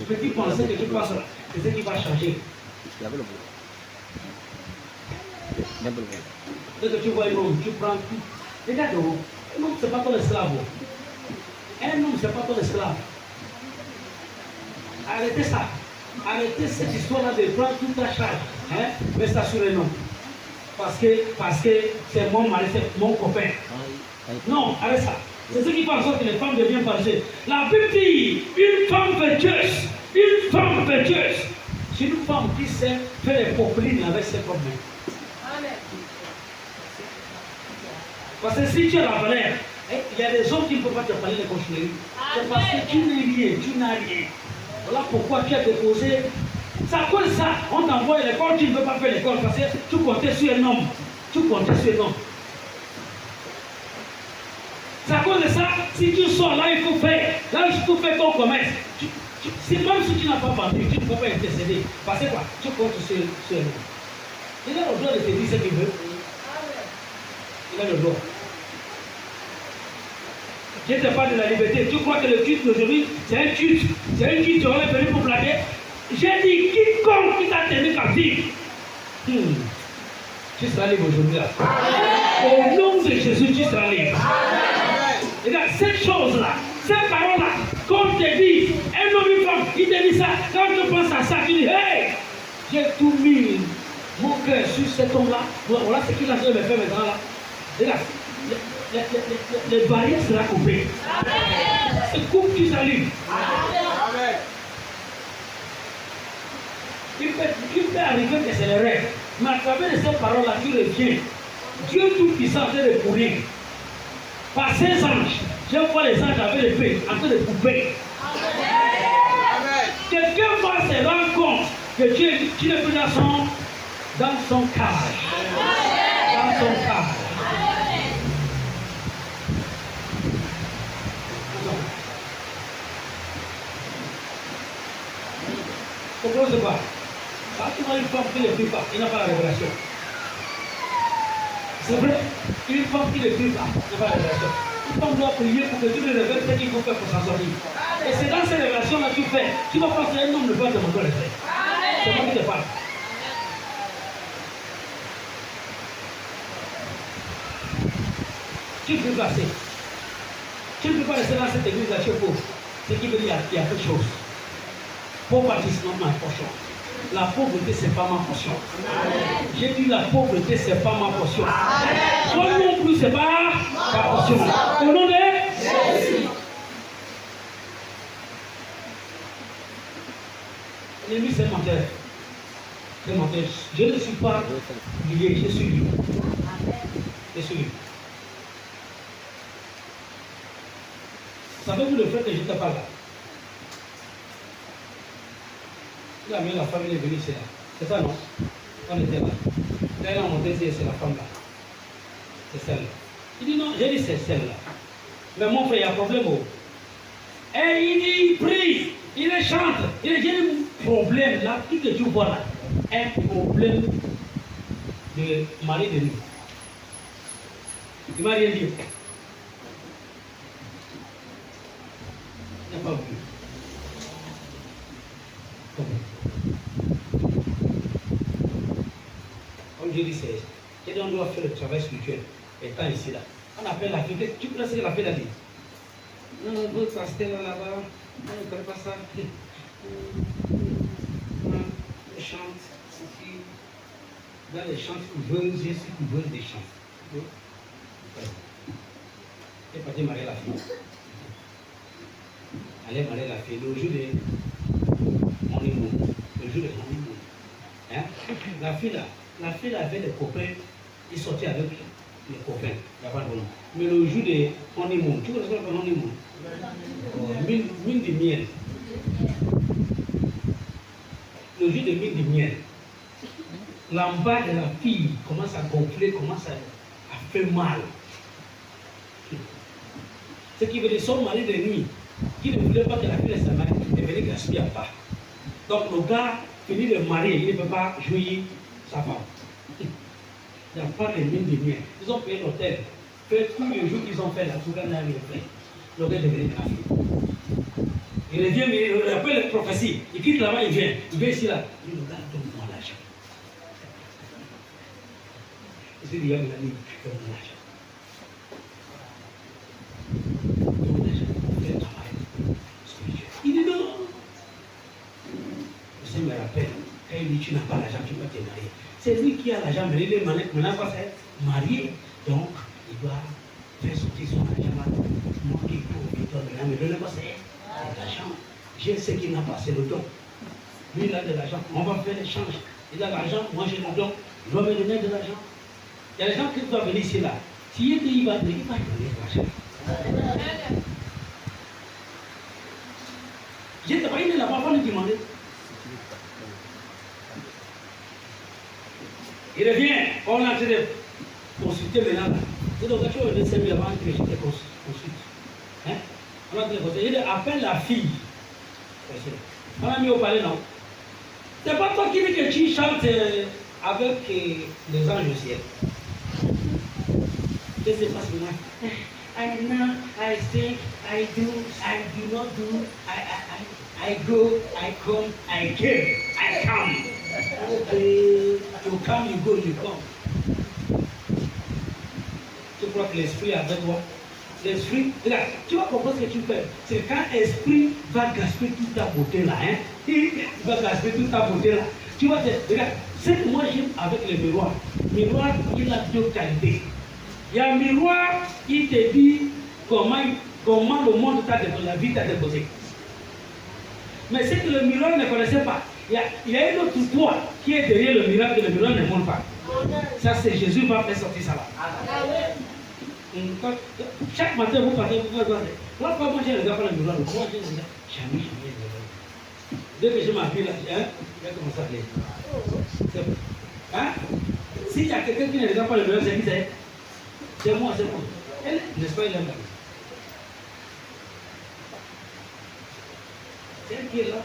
Petit penser que tu passes là, c'est ce qui va changer. Dès que tu vois un homme, tu prends tout. Regarde, un homme, c'est pas ton esclave. Un homme, c'est pas ton esclave. Arrêtez ça. Arrêtez cette histoire-là de prendre toute ta charge. Hein? Mets ça sur un homme. Parce que c'est mon mari, c'est mon copain. Non, arrête ça. C'est ce qui fait en sorte que les femmes deviennent paresseuses. La Bible dit, une femme vertueuse, c'est une femme qui sait faire les popelines avec ses propres mains. Amen. Parce que si tu as la valeur, il y a des hommes qui ne peuvent pas te parler de cochonneries. C'est parce que tu n'es rien, tu n'as rien. Voilà pourquoi tu as déposé. C'est à cause de ça, on t'envoie à l'école, tu ne veux pas faire l'école parce que tu comptais sur un homme. C'est à cause de ça, si tu sors là, il faut faire. Là, il faut faire ton commerce. Même si tu n'as pas vendu, tu ne peux pas intercéder. Parce que quoi? Tu comptes sur un homme. Il a le droit de te dire ce qu'il veut. Il a le droit. Je te parle de la liberté. Tu crois que le culte d'aujourd'hui, c'est un culte. C'est un culte, on est venu pour blaguer. J'ai dit, quiconque qui t'a tenu captif, tu seras libre aujourd'hui là. Au nom de Jésus, tu seras libre. Regarde, cette chose-là, cette parole-là, comme je te dis, un homme, une femme, il te dit ça. Quand tu penses à ça, tu dis, hey, j'ai tout mis mon cœur sur cet homme-là. Voilà ce qu'il a fait me faire maintenant là. Regarde, les barrières seront coupées. C'est coupe qui s'allume. Amen. Il peut arriver que c'est le rêve. Mais à travers ces paroles-là, tu reviens. Dieu tout-puissant est de courir. Par ces anges, je vois les anges avec l'épée en train de couper. Quelqu'un va se rendre compte que tu n'es plus dans son cage. Dans son cage. Pourquoi c'est pas? Quand tu vois une femme qui ne prie pas, il n'a pas la révélation. C'est vrai, une femme qui ne prie pas, il n'a pas la révélation. Une femme doit prier pour que Dieu le révèle ce qu'il faut faire pour s'en sortir. Et c'est dans ces révélations-là que tu fais. Tu vas penser un homme ne peut pas demander le faire. C'est moi qui te parle. Tu peux passer. Tu ne peux pas rester dans cette église-là, tu es pauvre. Ce qui veut dire qu'il y a quelque chose. Pauvreté, c'est not ma portion. La pauvreté, ce n'est pas ma portion. J'ai dit la pauvreté, ce n'est pas ma portion. Toi non plus, ce n'est pas ta portion. Au nom de Jésus. L'ennemi, c'est menteur. C'est menteur. Je ne suis pas lié, je suis libre. Je suis libre. Savez-vous le fait que je te parle là? Il a mis la femme, elle est venue ici là. C'est ça, non? On était là. Là, elle a monté, c'est la femme là. C'est celle-là. Il dit non, j'ai dit c'est celle-là. Mais mon frère, il y a un problème. Oh. Et il dit, il prie, il chante. Il dit, j'ai un problème là, tout que tu vois là. Un problème de mari de nuit. Il m'a rien dit. Il n'a pas voulu. Comme je dis, on doit faire le travail spirituel. Étant ici là. On appelle la fille. Tu peux ce que la fille a dit? Non, l'autre pasteur là-bas. Non, je ne connais pas ça. Elle chante ici. Dans les chants couveuses, je suis couveuse des chants. Elle est partie marier la fille. Elle est mariée la fille. Le jour de honeymoon. Le jour de honeymoon. Hein? La fille là avait des copains. Ils sortaient avec les copains. Il n'y a pas de bon. Mais le jour de honeymoon, tu connais ce qu'on appelle honeymoon? Mine de miel. Le jour de mine de miel. L'en-bas de la fille commence à gonfler, commence à faire mal. Ce qui veut dire son mari de nuit, qui ne voulait pas que la fille se marie, est venu gaspiller à part. Donc le gars finit de marier, il ne peut pas jouir sa femme. Il n'y a pas de mine de miel. Ils ont payé l'hôtel. Fait tous les jours qu'ils ont fait la tout le gars le fait. Le gars est devenu grave. Il revient, mais il appelle la prophétie. Il quitte là-bas, il vient ici là. Il dit, le gars, donne-moi l'argent. Il dit, il y a une amie, donne-moi l'argent. Donne-moi l'argent pour faire le travail spirituel. Il dit non. Le Seigneur me rappelle, quand il dit, tu n'as pas l'argent, tu peux te marier. C'est lui qui a l'argent, mais il est maintenant pas marié. Donc, il doit faire sortir son argent là. Moi qui trouve, il doit me donner quoi c'est l'argent. J'ai ce qu'il n'a pas, c'est le don. Lui, il a de l'argent. On va faire l'échange. Il a l'argent, moi j'ai le don. Il doit me donner de l'argent. Il y a des gens qui doivent venir ici là. Si il va donner l'argent. J'étais pas, il est là-bas, on lui demander. Il revient, on a été consulter maintenant. Et donc, tu as laissé avant que je te consulte. Hein? On a dit, il appelle la fille. On a mis au palais, non? C'est pas toi qui dis que tu chantes avec les anges au ciel. Qu'est-ce qui se passe maintenant? I know, I think, I do not do, I go, I come, I came, I come. Okay, you come, you go, you come. Tu crois que l'esprit est avec toi? L'esprit, regarde, tu vas comprendre ce que tu fais. C'est quand l'esprit va gaspiller toute ta beauté là, hein? Il va gaspiller toute ta beauté là. Tu vas te, regarde, ce que moi j'aime avec le miroir. Miroir, il a deux qualités. Il y a un miroir, il te dit comment le monde t'a déposé, la vie t'a déposé. Mais c'est que le miroir ne connaissait pas. Il y a une autre toi qui est derrière le miroir que le miroir ne montre pas. Ça, c'est Jésus va faire sortir ça là. Chaque matin, vous partez, vous regardez. Moi, moi, je ne regarde pas le miroir. Moi, je ne regarde jamais. Dès que je m'habille là, hein, je vais commencer à lire. Hein? S'il y a quelqu'un qui ne regarde pas le miroir, c'est qui c'est? C'est moi, c'est moi. Elle, n'est-ce pas, il aime la vie. C'est elle qui est là.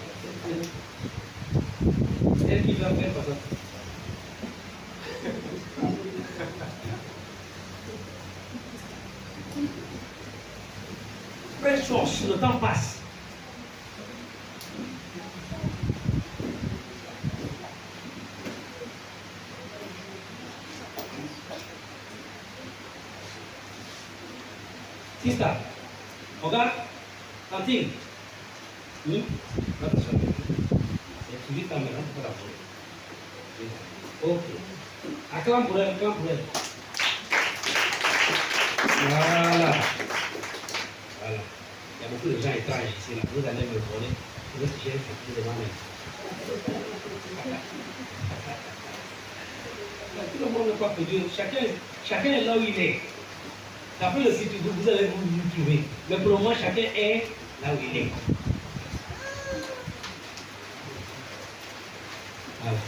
C'est elle qui va faire par ça. Precious, le temps passe. Sister, regarde, Tantine. Oui, attention. Tu dis ta mère, tu peux la jouer. Ok. Acclame pour elle, acclame pour elle. Voilà. Voilà. Il y a beaucoup de gens étranges ici. Là. Vous allez me voler. Vous êtes chef, vous devant moi. Tout le monde n'est pas perdu. Chacun est là où il est. Après le site, vous allez vous trouver. Mais pour le moment, chacun est là où il est. Voilà.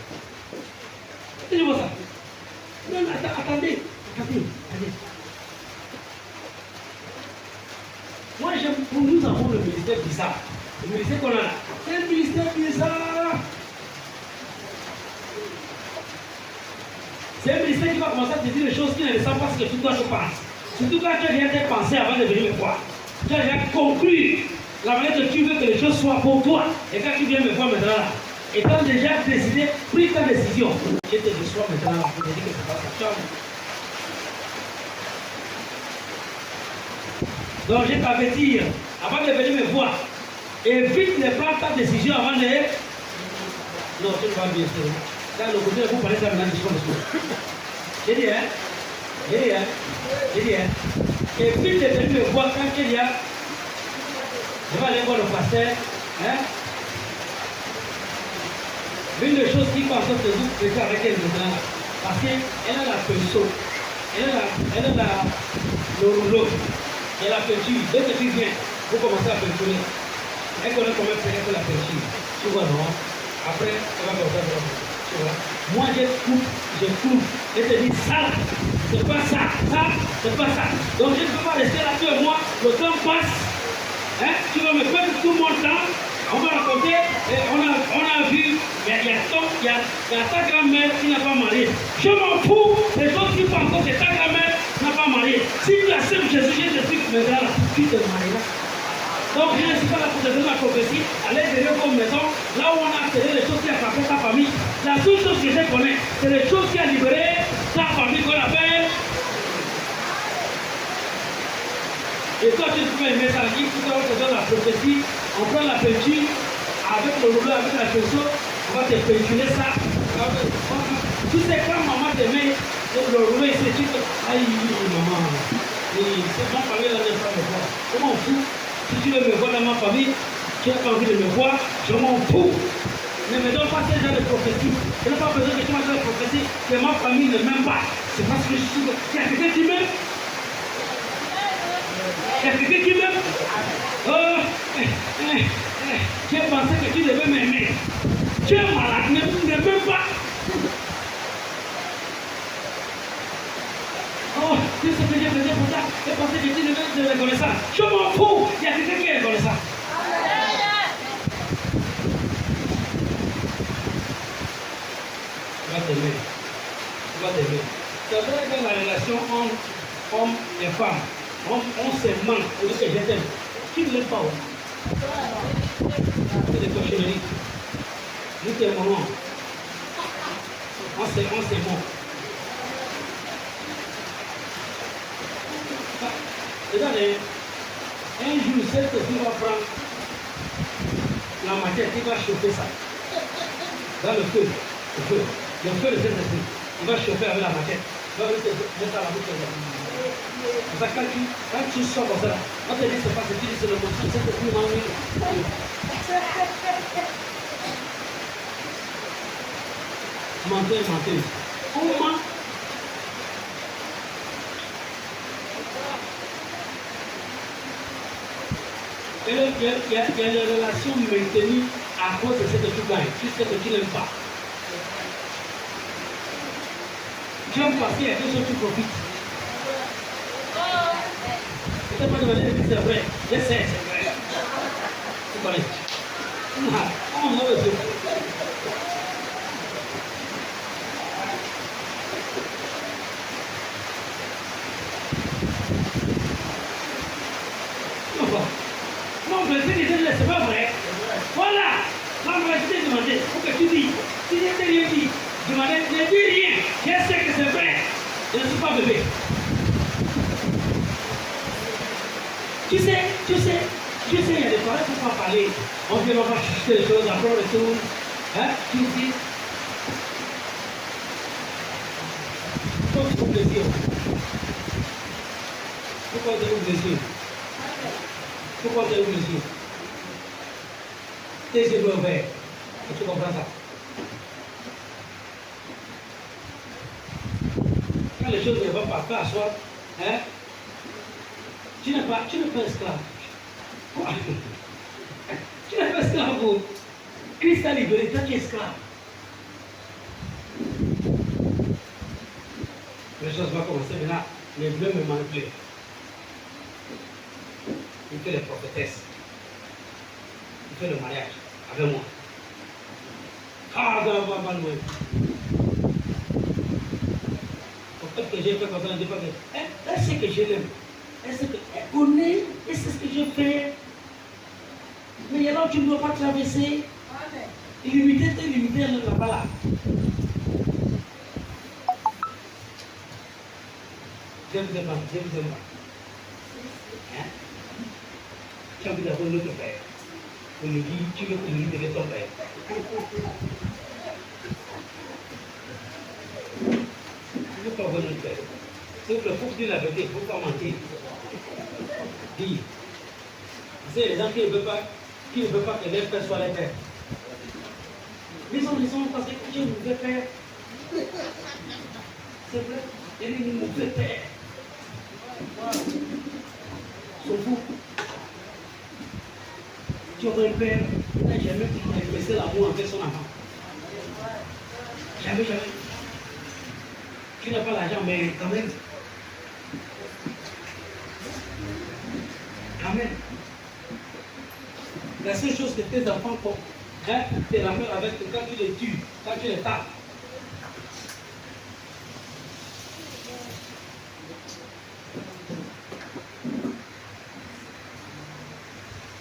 C'est bon ça. Non, attendez. Moi, pour nous avons le ministère bizarre. Le ministère qu'on a là, c'est un ministère bizarre. C'est un ministère qui va commencer à te dire des choses qui ne savent pas ce que toi tu penses. Surtout quand tu as déjà pensé avant de venir me voir. Tu as déjà conclu la manière que tu veux que les choses soient pour toi. Et quand tu viens me voir maintenant là, étant déjà décidé, pris ta décision, je te reçois maintenant là pour te dire que c'est pas ça. Ciao. Donc je t'avertis, avant de venir me voir, évite de prendre ta décision avant de... Non, tu ne vas bien sûr. Dans le côté, vous parlez ça maintenant, je suis. J'ai dit, hein? Évite de venir me voir quand il y a... Je vais aller voir le pasteur, hein? Une des choses qui passe de vous, c'est avec elle maintenant, parce qu'elle a la pinceau, elle a le rouleau. Et la peinture, dès que tu viens, vous commencez à peinturer. Elle connaît comment faire la peinture. Tu vois, non? Après, elle va commencer à faire. Tu vois? Moi, je coupe. Elle te dit ça, c'est pas ça, c'est pas ça. Donc, je ne peux pas rester là avec moi. Le temps passe. Hein? Tu vas me faire tout mon temps. On va raconter. Et on a vu, il y a ta grand-mère qui n'a pas marié. Je m'en fous des autres qui pensent que ta grand-mère n'a pas marié. Si tu acceptes Jésus, maintenant, tu te marieras. Donc, je ne suis pas là pour te donner la prophétie. Allez derrière vos maisons, là où on a accéléré les choses qui ont frappé ta famille. La seule chose que je connais, c'est les choses qui ont libéré ta famille qu'on appelle. Et toi, tu fais un message qui te donne la prophétie. On prend la peinture avec le rouleau, avec la pinceau, on va te peinturer ça. Tu sais quand maman te met le rouleau ici, tu te... Aïe, maman. C'est ma famille là, je ne vais pas me voir. Je m'en fous. Si tu veux me voir dans ma famille, tu n'as pas envie de me voir, je m'en fous. Ne me donne pas ce genre de prophétie. Je n'ai pas besoin que tu m'as donné la prophétie que ma famille ne m'aime pas. C'est parce que je suis... Il y a quelqu'un qui m'aime. Il y a quelqu'un qui m'aime. Oh, j'ai pensé que tu devais m'aimer. Tu es malade, ne m'aime pas. Oh, tu sais ce que j'ai fait pour ça. J'ai pensé que tu devais être reconnaissant. Je m'en fous. Il y a quelqu'un qui est reconnaissant. Tu vas t'aimer. C'est vrai que la relation entre hommes et femmes, on se manque. On dit que je t'aime. Qui ne l'aime pas? C'est des cochonneries. Nous t'aimons. On s'aime. Regardez, un jour, cette fille va prendre la matière qui va chauffer ça. Dans le feu de cette fille. Il va chauffer avec la matière. Il va mettre à la bouche. Quand tu sors comme ça, on te dit c'est pas ce que tu dis, c'est le mot. Cette fille m'a envie. Menteur. Comment? Il y a une relation maintenue à cause de ce que tu gagnes, puisque tu n'aimes pas. Tu aimes parce qu'il y a quelque chose que tu profites. Je ne t'ai pas demandé de dire c'est vrai. Je sais, c'est vrai. Tu connais. On a le non, mais c'est pas vrai. Voilà. Quand je t'ai demandé, il faut que tu dis. Si je t'ai rien dit, ne dis rien. Je sais que c'est vrai. Je ne suis pas bébé. On vient pas chercher les choses, après on retourne. Hein? Qui dit? Pourquoi vous blessez? Pourquoi vous êtes blessé? Pourquoi vous êtes blessé? Tes yeux ouverts. Tu comprends ça? Quand les choses ne vont pas faire à soi, hein? Tu n'es pas esclave. Quoi? Tu n'es pas esclave. Christ a libéré, toi tu es esclave. Les choses vont commencer maintenant. Les bleus me manipulent. Il fait les prophétesses. Il fait le mariage avec moi. Ah, dans la voie, pas loin. Au fait que j'ai fait comme ça, je dis pas que. Elle sait que je l'aime. Elle sait qu'elle connaît. Elle sait ce que je fais. Mais il y a là où tu ne dois pas traverser. Illimité, t'es limité, elle n'est pas là. Je vous demande, je vous demande. Hein? Tu as envie d'avoir notre père. On lui dit, tu veux que lui de ton père. Tu ne veux pas avoir notre père. S'il vous plaît, il faut dire la vérité, il ne faut pas mentir. Dis. Vous savez, les gens qui ne veulent pas que les pères soient les pères. Les gens parce que Dieu nous fait père. C'est vrai, il nous fait père. Ils sont fous. Tu aurais un père, il n'a jamais manifesté l'amour envers son enfant. Jamais, jamais. Tu n'as pas l'argent, mais quand même. Quand même. La seule chose que tes enfants font, hein, c'est la mère avec quand tu les tues, quand tu les tapes.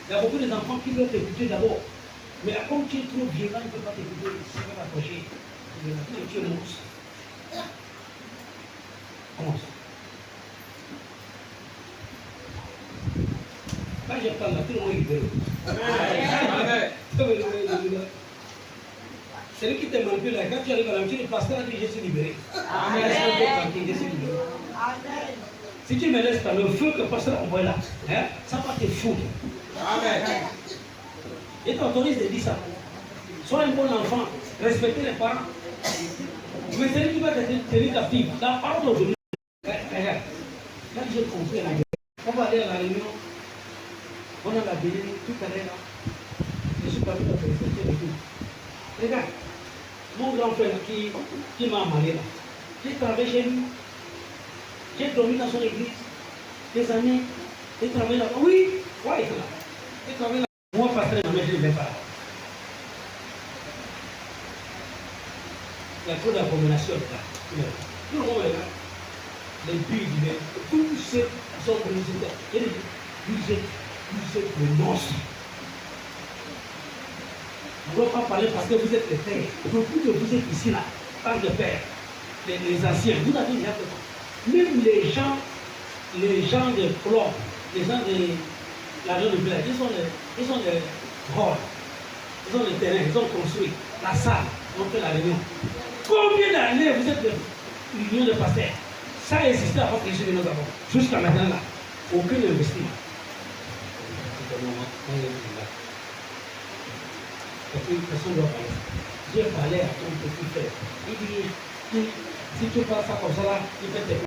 Il y a beaucoup d'enfants qui veulent t'écouter d'abord. Mais comme tu es trop violent, ils ne peuvent pas t'écouter. Ils ne peuvent pas t'approcher. Tu es monstre. Comment ça? Quand je parle là, tout le monde est libéré. C'est lui qui te manipule là. Quand tu arrives à la maison, le pasteur a dit je suis libéré. Amen. Je suis libéré. Amen. Si tu me laisses pas le feu que le pasteur envoie là, hein, ça va te foutre. Amen. Et t'autorise de dire ça. Sois un bon enfant, respectez les parents. Mais celui qui va te tenir captif, la parole d'aujourd'hui. Regarde, quand j'ai compris la guerre, on va aller à la réunion, on a la bénie tout à l'heure. Je suis parmi notre respecter et tout. Regarde, mon grand frère qui m'a marié là, j'ai travaillé chez lui, j'ai dormi dans son église, des années, j'ai travaillé là. Oui, ouais, il est là. J'ai travaillé là. Moi, pasteur, je ne vais pas. Il y a trop d'abominations là. Tout le monde est là. Les billes, tous ceux qui sont présidents. Vous êtes le monstre. On ne doit pas parler parce que vous êtes les pères. Beaucoup de vous êtes ici là, tant de pères, les anciens. Vous avez déjà fait ça. Même les gens de flore, les gens de la région de village, ils sont des halls, ils ont le terrain, ils ont construit la salle, on fait la réunion. Combien d'années vous êtes l'union de pasteurs? Ça a existé avant que je vienne nous avons. Jusqu'à maintenant là, aucun investissement. Personne ne doit parler. J'ai parlé à ton petit frère. Il dit, si tu passes ça comme ça là, il fait tes.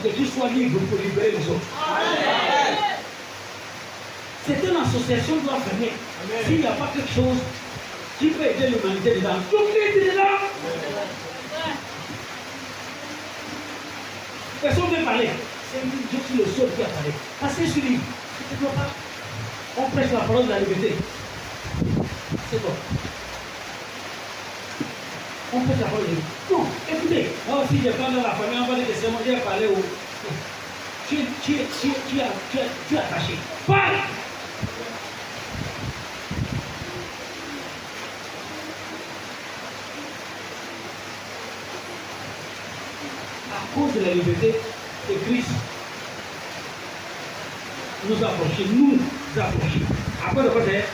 Que tu sois libre pour libérer les autres. C'est une association qui doit fermer. S'il n'y a pas quelque chose qui peut aider l'humanité dedans, tout est dedans. Personne ne veut parler. C'est je suis le seul qui a parlé. Parce que je suis libre. Tu ne dois pas. On prêche la parole de la liberté. C'est bon. On peut savoir les... Non, écoutez, moi aussi je parle dans la famille, on va dire que c'est moi qui ai parlé au... Tu es attaché. Parle! À cause de la liberté de Christ, nous approcher. À quoi de quoi c'est?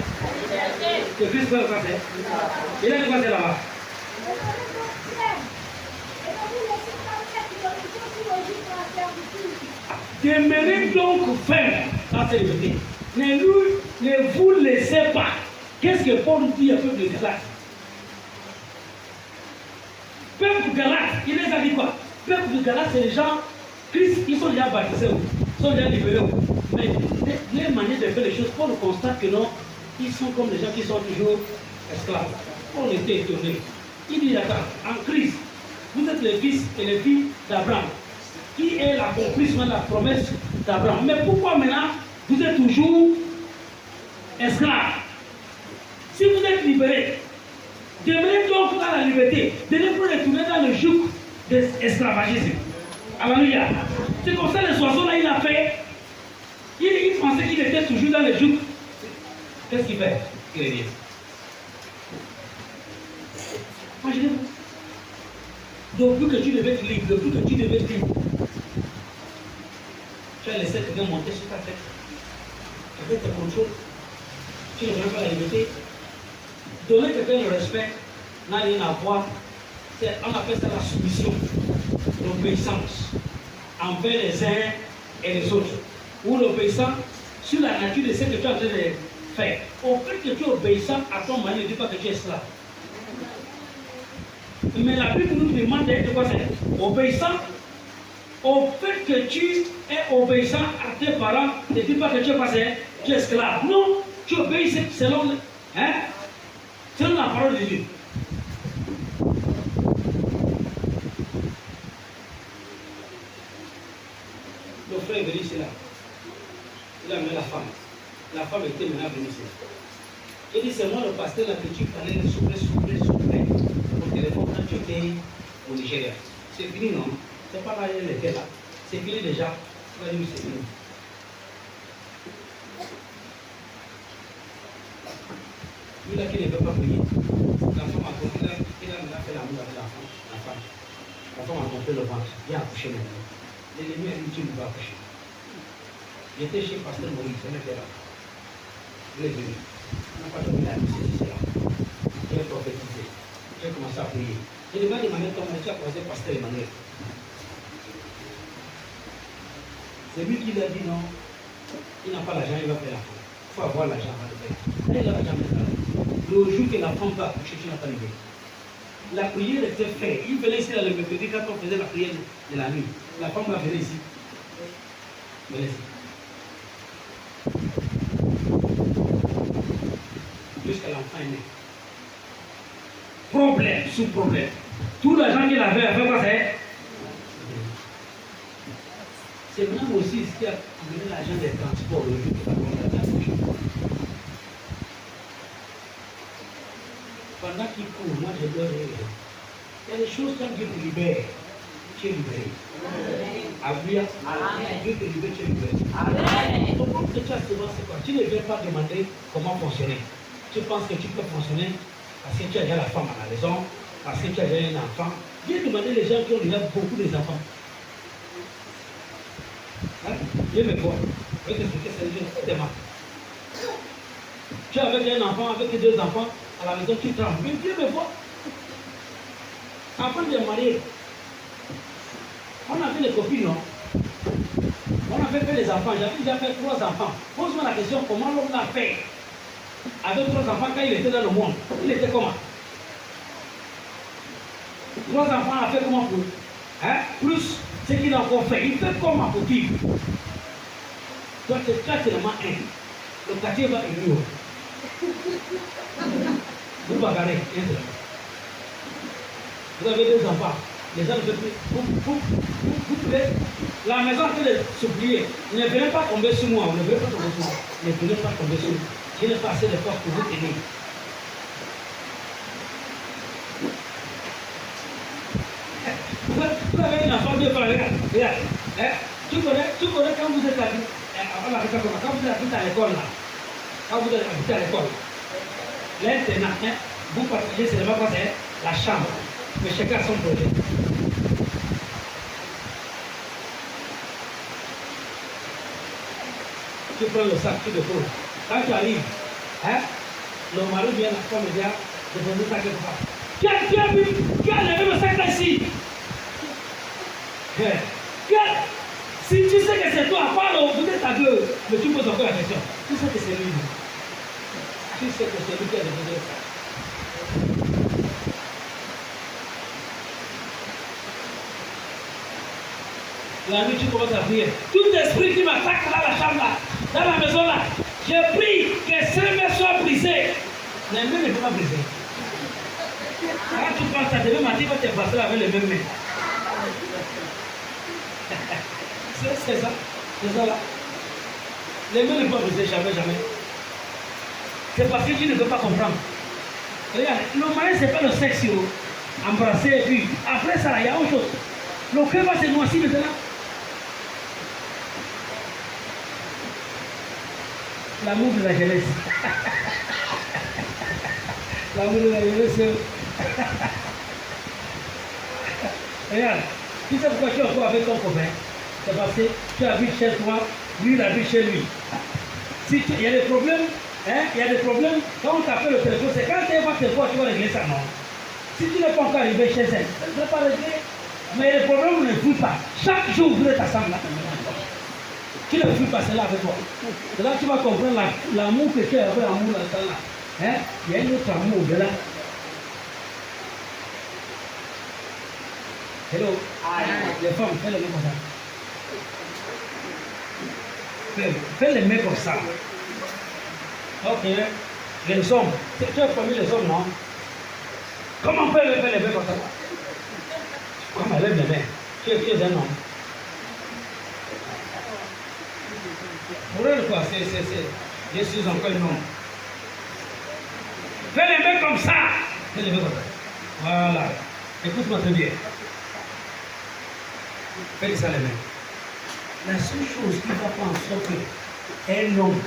Que Christ fait le quoi c'est? Il a dit quoi c'est là-bas? Demeurez donc ferme dans cette liberté. Ne vous laissez pas. Qu'est-ce que Paul dit au peuple de Galate? Peuple de Galate, il les a dit quoi? Peuple de Galate, c'est les gens, Christ, ils sont déjà baptisés, ils sont déjà libérés. Mais les manières de faire les choses, Paul constate que non, ils sont comme les gens qui sont toujours esclaves. Paul était étonné. Il dit, attends, en Christ, vous êtes les fils et les filles d'Abraham, qui est l'accomplissement de la promesse d'Abraham. Mais pourquoi maintenant vous êtes toujours esclaves? Si vous êtes libérés, demeurez donc dans la liberté. Ne vous retourner dans le joug de l'esclavagisme. Alléluia. C'est comme ça les oiseaux là, il a fait. Il pensait qu'il était toujours dans le joug. Qu'est-ce qu'il fait? Il revient. Imaginez-vous. Donc, plus que tu devais être libre, plus que tu devais être libre, tu as laissé quelqu'un monter sur ta tête. Avec tes contrôles. Tu ne veux pas la liberté. Donner quelqu'un le respect n'a rien à voir. On appelle ça la soumission, l'obéissance envers les uns et les autres. Ou l'obéissance sur la nature de ce que tu es en train de faire. Au fait que tu es obéissant à ton mari, ne dis pas que tu es esclave. Mais la Bible nous demande d'être quoi? C'est obéissant. Au fait que tu es obéissant à tes parents, ne dis pas que tu es passé, tu es esclave. Non, tu obéis selon la parole de Dieu. Le frère est venu ici là. Il a amené la femme. La femme était maintenant venue ici. Il dit, c'est moi le pasteur là que tu parlais de souffler au téléphone quand tu étais au Nigeria. C'est fini, non? C'est pas là, elle était là. C'est fini déjà. Il va dire, c'est fini. Lui là qui ne veut pas prier. La femme a compris, il a maintenant fait l'amour avec la femme. La femme a compris le ventre. Il a accouché maintenant. L'ennemi a dit, tu ne vas accoucher. J'étais chez Pasteur Maurice, on était là. Il est venu. On n'a pas dormi la nuit, c'est là. J'ai prophétisé. J'ai commencé à prier. J'ai demandé Emmanuel comment tu as croisé Pasteur Emmanuel. C'est lui qui l'a dit non. Il n'a pas l'argent, il va faire la femme. Il faut avoir l'argent avant de faire. Il a l'argent maintenant. Le jour que la femme va accoucher, tu n'as pas levé. La prière était faite. Il venait ici le mercredi quand on faisait la prière de la nuit. La femme va venir ici. Venez ici. Jusqu'à l'enfant est né. Problème sous problème. Tout l'argent qu'il avait fait quoi c'est? C'est maintenant aussi ce qui a donné l'argent des transports le jour que la femme a accouché. Pendant qu'il court, moi je dois rire. Il y a des choses quand Dieu te libère, tu es libéré. Amen. Dieu te libère, tu es libéré. Amen. Donc, que tu as souvent, c'est quoi? Tu ne viens pas demander comment fonctionner. Tu penses que tu peux fonctionner parce que tu as déjà la femme à la maison, parce que tu as déjà un enfant. Viens demander les gens qui ont déjà beaucoup d'enfants. Hein? Viens me voir. Je vais t'expliquer ça. Je demande. Tu es avec un enfant, avec 2 enfants, à la maison, tu trembles. Mais viens me voir. Avant de marier, on a fait des copines, non? On a fait des enfants. J'avais déjà fait 3 enfants. Pose-moi la question, comment l'homme l'a fait? Avec 3 enfants, quand il était dans le monde, il était comment? 3 enfants a fait comment pour? Hein? Plus ce qu'il a encore fait. Il fait comment pour vivre? Donc c'est seulement un. Le quartier va évoluer. Vous bagarrez. Vous avez 2 enfants. Les gens ne peuvent plus. Vous pouvez. La maison peut les supplier. Ne venez pas tomber sur moi. Ne venez pas tomber sur moi. Ne venez pas tomber sur moi. Je n'ai pas assez de force pour vous aider. Vous avez un enfant de parents, regarde. Hein? Tu connais quand vous êtes habité, quand vous êtes habité à l'école là, quand vous êtes habité à l'école, l'internat, hein, vous partagez seulement quoi, c'est la chambre, mais chacun a son projet. Tu prends le sac, tu le poses. Quand tu arrives, hein, le mari vient, la femme vient, de ça quelque part. Qui a levé le sac là ici? Si tu sais que c'est toi, parle, vous êtes à deux, mais tu poses encore la question. Tu sais que c'est lui. Tu sais que c'est lui qui a levé le sac. La nuit, tu commences à prier. Tout esprit qui m'attaque dans la chambre, là, dans la maison, là, je prie que ces mains soient brisées. Les mains ne peuvent pas briser. Quand tu penses à demain matin, tu vas te passer avec les mêmes mains. C'est ça. C'est ça là. Les mains ne peuvent pas briser, jamais. C'est parce que tu ne peux pas comprendre. Regarde, le mariage, ce n'est pas le sexe, embrasser et puis après ça, il y a autre chose. Le cœur va se noircir maintenant. L'amour de la jeunesse. L'amour de la jeunesse. Regarde, tu sais pourquoi tu es encore avec ton copain? C'est parce que tu habites chez toi, lui il habite chez lui. Si il y a des problèmes, hein, il y a des problèmes, quand on t'appelle le téléphone, c'est quand tu vas te voir, tu vas régler ça, non? Si tu n'es pas encore arrivé chez elle, tu ne vas pas régler. Mais les problèmes ne fuient pas. Chaque jour, vous êtes ensemble là. Tu ne fuis pas, c'est là avec toi. C'est là que tu vas comprendre l'amour que tu as avec l'amour là. Hein? Il y a un autre amour de là. Hello. Les femmes, fais les mains comme ça. Fais les mains comme ça. Ok. Les hommes. Tu as parmi les hommes, non? Comment faire les mains comme ça? Comment lève les mains? Tu es un homme. Pour elle, quoi, je suis encore un homme. Fais les mains comme ça. Fais les mains comme ça. Voilà. Écoute-moi très bien. Fais ça les mains. La seule chose qui va faire en sorte qu'un homme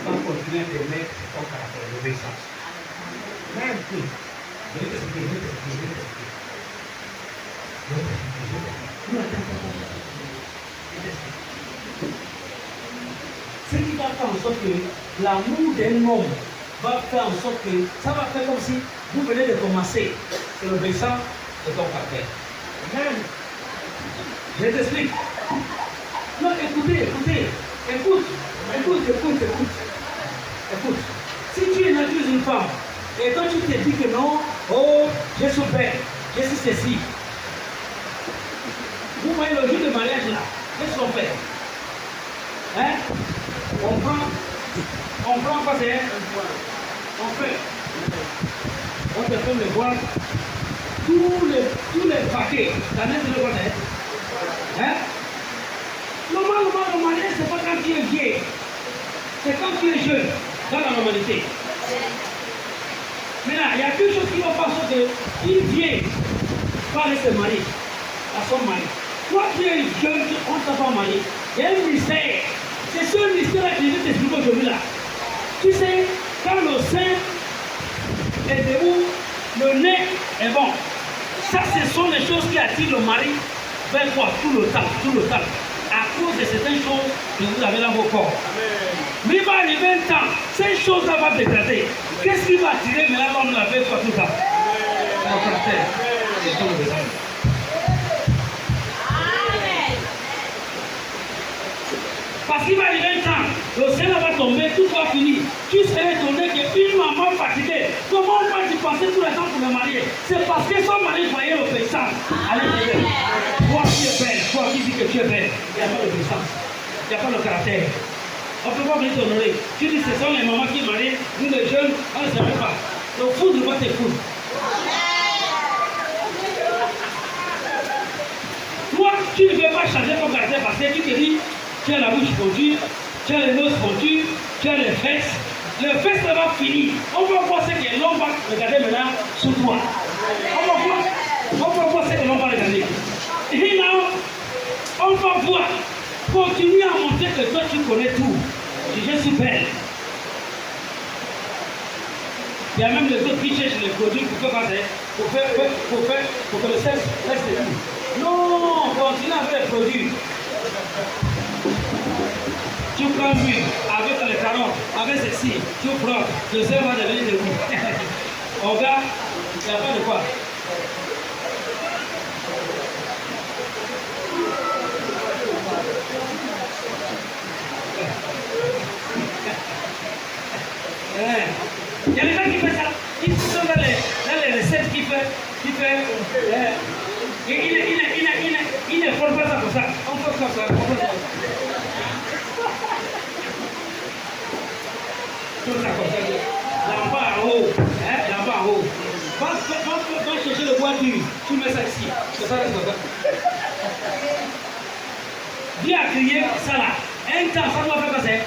va continuer à te mettre son caractère, l'obéissance. Même que, je vais t'expliquer. Ce qui va faire en sorte que l'amour d'un homme va faire en sorte que ça va faire comme si vous venez de commencer. C'est l'obéissance de ton caractère. Même, je t'explique. Non, écoutez. Écoute. Si tu es une femme, et quand tu te dis que non, oh, je suis belle, je suis ceci. Vous voyez le jour de mariage là, qu'est-ce qu'on fait? Hein? On prend quoi c'est? On te fait le boire. Tous les paquets, ça n'est pas le c'est? Hein? Normalement, le mariage, c'est pas quand tu es vieux. C'est quand tu es jeune, dans la normalité. Mais là, il y a quelque chose qui va faire en sorte qu'il vient pas aller se marier à son mari. Toi qui es jeune, on ne t'a pas marié. Il y a un mystère. C'est ce mystère-là que je vais t'expliquer aujourd'hui là. Tu sais, quand le sein est debout, le nez est bon. Ça, ce sont les choses qui attirent le mari vers quoi? Tout le temps. À cause de certaines choses que vous avez dans vos corps. Mais il va arriver un temps, ces choses-là vont dégrader. Qu'est-ce qui va attirer maintenant l'homme la vers quoi tout ça? Mon caractère. C'est tout le besoin. Parce qu'il va arriver un temps, le ciel va tomber, tout va finir. Tu serais étonné qu'une maman fatiguée, comment on va y passer tout le temps pour le marier? C'est parce que son mari voyait l'obéissance à l'intérieur. Toi qui es belle, toi qui dis que tu es belle, il n'y a pas d'obéissance, il n'y a pas de caractère. On ne peut pas venir t'honorer. Tu dis que ce sont les mamans qui marient, nous les jeunes, on ne savait pas. Le foudre va te foudre. Toi, tu ne veux pas changer ton caractère parce que tu te dis, tu as la bouche fondue, tu as les noses fondues, tu as les fesses. Le fesses va finir. On va voir ce que l'homme va regarder maintenant sous toi. On va voir ce que l'homme va regarder. dois voir. Continue à montrer que toi tu connais tout. Je suis belle. Il y a même les autres qui cherchent les produits pour que le sexe reste tout. Non, continue avec les produits. Tu prends l'huile avec les carottes, avec ceci, tu prends, le sexe va devenir de l'huile. Au gars, il n'y a pas de quoi. Il y a des gens qui font ça. Ils sont dans les recettes qui fait. Il ne font pas ça comme ça. On fait comme ça. Tout ça comme ça. Là-bas en haut. Là-bas en haut. Va chercher le bois dur. Tu mets ça ici. C'est ça, c'est ça. Bien crier ça là. Un temps, ça doit faire passer.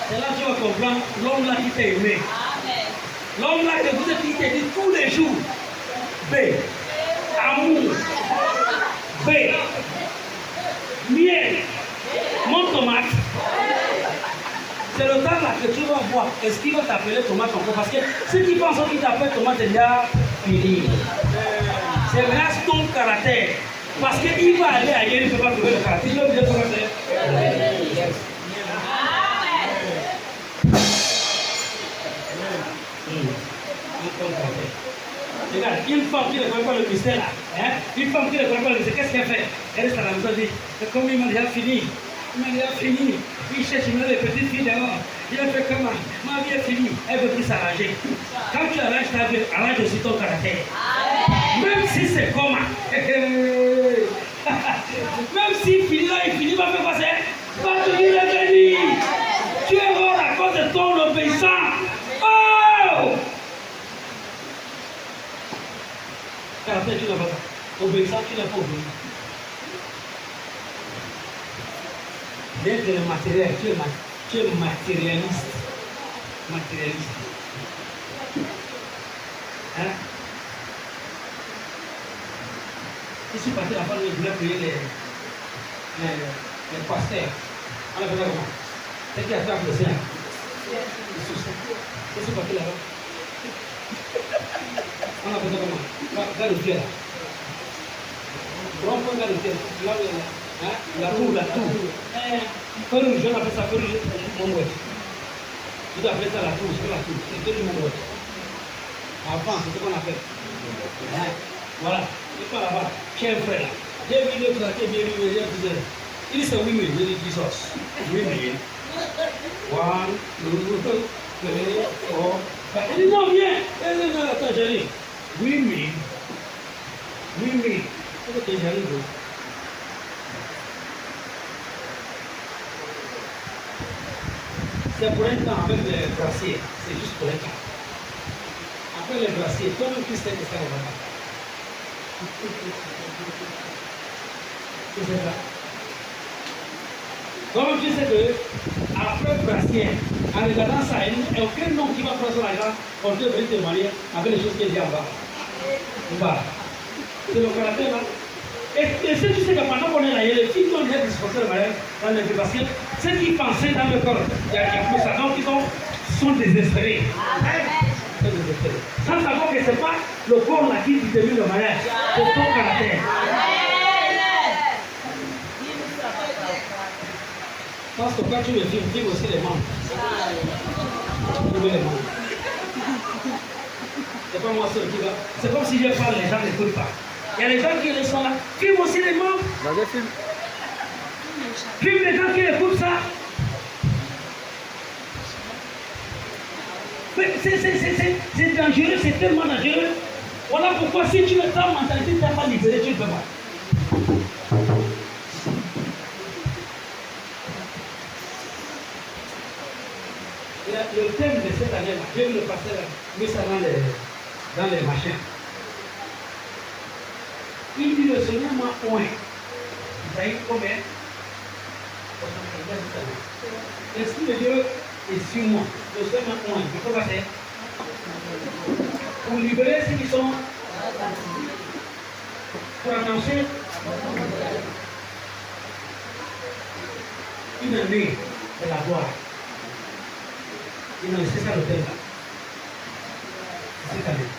C'est là que tu vas comprendre l'homme là qui t'a aimé. L'homme là que vous êtes qui t'a dit tous les jours. B. Amour. B. Miel. Mon tomate. C'est le temps là que tu vas voir. Est-ce qu'il va t'appeler tomate encore? Parce que ceux qui pensent qu'il t'appelle tomate déjà fini. C'est grâce à ton caractère. Parce qu'il va aller ailleurs, il ne peut pas trouver le caractère. Il va dire comment c'est. Regarde, une femme qui ne connaît pas le mystère là, une femme qui ne connaît pas le mystère, qu'est-ce qu'elle fait? Elle reste à la maison et dit, comme il m'a déjà fini, il cherche une petite fille dehors, il a fait comment? Ma vie est finie, elle veut plus s'arranger. Quand tu arranges ta vie, arrange aussi ton caractère. Même si c'est comment, même s'il finit là, il finit par faire passer, va tenir le béni. Tu es mort à cause de ton obéissance. Oh! Caractère, tu n'as pas ça. Obéissance, tu n'as pas obéi. D'être le matériel, tu es matérialiste. Matérialiste. Hein? Je suis parti là-bas, je voulais payer les pasteurs. On a fait comment? C'est qui a fait le sien? Je suis parti là-bas. On a fait comment? Regarde le ciel. Regarde le ciel. La tour. Feu rouge, on appelle ça feu rouge, mon ouest. Tu dois appeler ça la tour, c'est la tour. C'est feu rouge, mon ouest. Avant, c'est ce qu'on appelle. Voilà. C'est pas là-bas. J'ai un frère là. J'ai vu le frère qui est bien lui, il dit c'est women, il dit Jesus. Women. 1, 2, 3, 4. Il dit non, viens. Attends, j'arrive. Women. Ok, j'arrive. C'est pour un temps avec les brassiers. C'est juste pour un temps. Après les brassiers, toi-même tu sais que ça ne va pas. C'est ça. Toi-même tu sais que après brassier, en regardant ça, il n'y a aucun nom qui va prendre son argent pour te venir te marier avec les choses qu'il y a en bas. En bas. C'est le caractère là. Et si tu sais que pendant qu'on est là, il y a les filles qui ont déjà disposé le mariage dans les parce que ceux qui pensaient dans le corps, il y a plus ça, donc ils sont désespérés. Sans savoir que ce n'est pas le corps là qui détermine le mariage, c'est ton caractère. Parce que quand tu me filmes, filme aussi les membres. Tu veux les membres. C'est pas moi seul qui va. C'est comme si je parle, les gens n'écoutent pas. Il y a les gens qui sont là. Filme aussi les membres. Filme les gens qui écoutent ça. C'est dangereux, c'est tellement dangereux. Voilà pourquoi si tu es ta mentalité, tu n'es pas libéré, tu ne peux pas. Le thème de cette année-là, j'ai vu le pasteur mis ça dans les machins. Il dit le Seigneur m'a oint. Vous savez combien? L'Esprit de Dieu est sur moi. Le Seigneur m'a oint. Il faut passer. Pour libérer ceux qui sont. Pour annoncer. une année de la gloire. Ils ont laissé ça l'hôtel là. Cette année.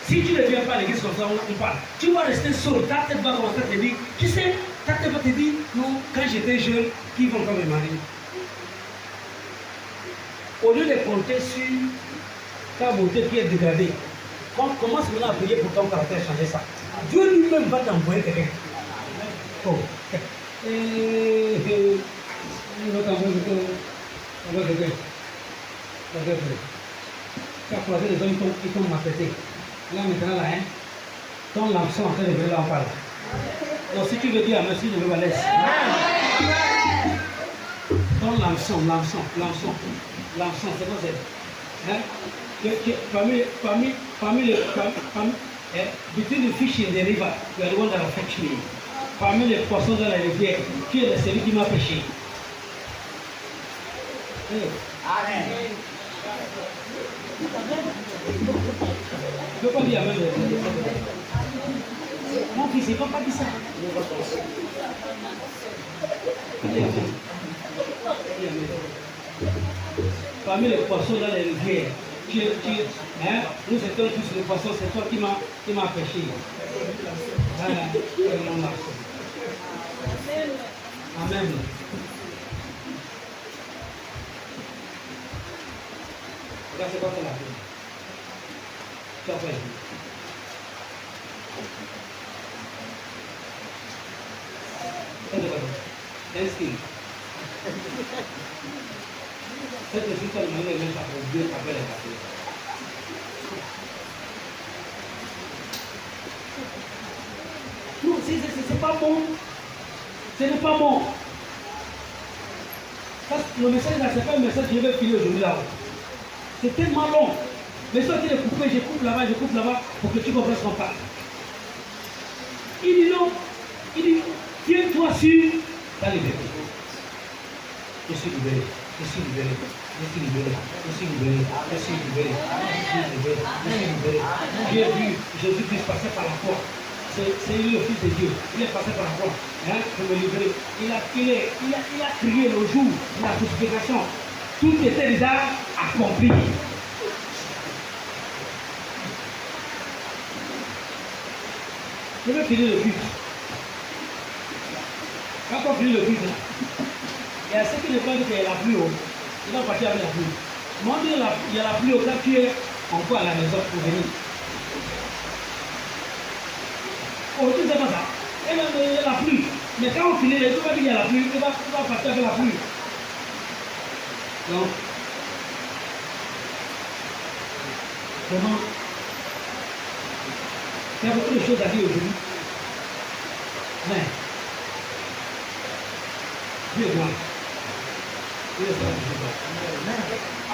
Si tu ne viens pas à l'église comme ça, on parle. Tu vas rester seul. Ta tête va commencer à te dire, tu sais, ta tête va te dire, non, quand j'étais jeune, qui vont encore me marier? Au lieu de compter sur ta beauté qui est dégradée, commence maintenant à prier pour ton caractère changer ça. Dieu lui-même va t'envoyer quelqu'un. Oh. Il va t'envoyer quelqu'un. Tu as croisé les hommes qui t'ont maltraité. Là maintenant, là, hein, ton lamson en train de venir là, on parle. Donc si tu veux dire merci, je me laisse. Ton lamson, c'est quoi c'est? Hein? Between the fish in the river, you are the one that affects me. Parmi les poissons dans la rivière, tu es celui qui m'a péché. Amen. Je ne peux pas dire Amen. Mon fils, il ne va pas dire ça. Parmi les poissons dans les rivières, hein, nous étions tous les poissons, c'est toi qui m'as péché. Amen. Regarde, c'est quoi ça là? Tu as fait. Thanksgiving. Cette résultat de manière même ça pour Dieu après les cafés. Non, c'est pas bon. Ce n'est pas bon. Ça, le message là, c'est pas un message que je vais filer aujourd'hui là. C'est tellement long. Mais soit tu es coupé, je coupe là-bas pour que tu comprennes ce qu'on parle. Il dit non. Il dit, tiens-toi sur ta liberté. Je suis libéré. Je suis libéré. Je suis libéré. Je suis libéré. Je suis libéré. Je suis libéré. Je suis libéré. J'ai vu Jésus-Christ passer par la croix. C'est lui le Fils de Dieu. Il est passé par la croix. Hein, pour me libérer. Il a crié le jour de la crucifixion. Tout était déjà accompli. Je vais finir le culte. Quand on finit le culte, il y a ceux qui ne pensent qu'il y a la pluie haut. Ils vont partir avec la pluie. Moi, il y a la pluie haut quand tu es encore à la maison pour venir. Oh, tu ne sais pas ça. Et même il y a la pluie. Mais quand on finit, tu vas dire qu'il y a la pluie, tu vas partir avec la pluie. Donc, comment? Il y a beaucoup de choses à dire aujourd'hui. Mais, Dieu est grand. Dieu est grand.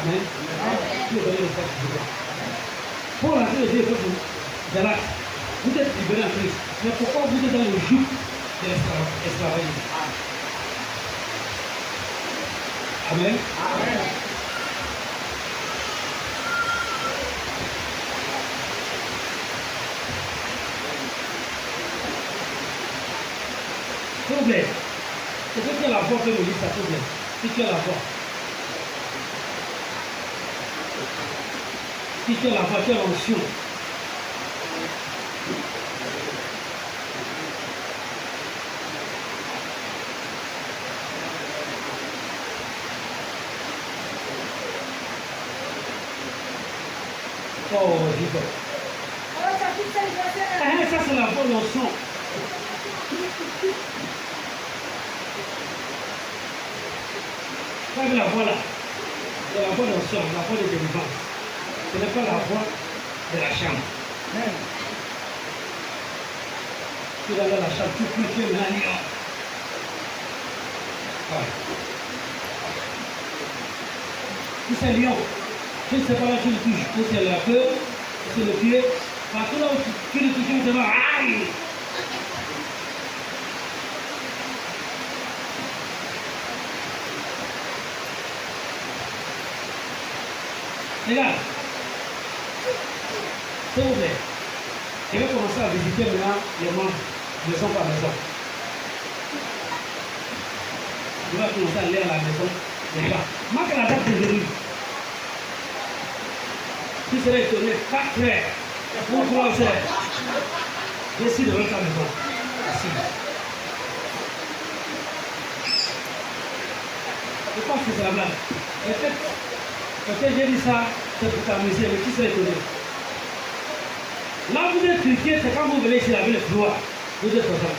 Amen. Dieu est le sac de droit. Pour la vie de Dieu, Galate, vous êtes libérés en Christ. Mais pourquoi vous êtes dans le joug de l'esclavagisme? Amen. Amen. S'il vous plaît, c'est que tu as la foi que vous dites ça, s'il vous plaît. Si tu as la foi. Si tu as la foi, tu as l'onction. Oh, Dieu. Ça, c'est la bonne onction. Quand la voix là, c'est la voix d'onction, la voix de délivrance. Ce n'est pas la voix de la chambre. Tu vas dans la chambre, tu pries, tu es maintenant. Si c'est lion, je ne sais pas là tu le touches. Ou c'est la queue, c'est le pied. Partout là où tu le touches, tu vas aïe. Regarde. S'il vous plaît. Je vais commencer à visiter maintenant les membres, maison par maison. Je vais commencer à lire la maison. Marque la date de venue. Tu serais étonné, 4 heures pour 3 heures. Je suis devant ta maison. Assis. Je pense que c'est la blague. Peut-être j'ai dit ça, c'est pour t'amuser, mais qui serait étonné? Là, vous êtes chrétien, c'est quand vous venez ici avec le pouvoir. Vous êtes comme ça.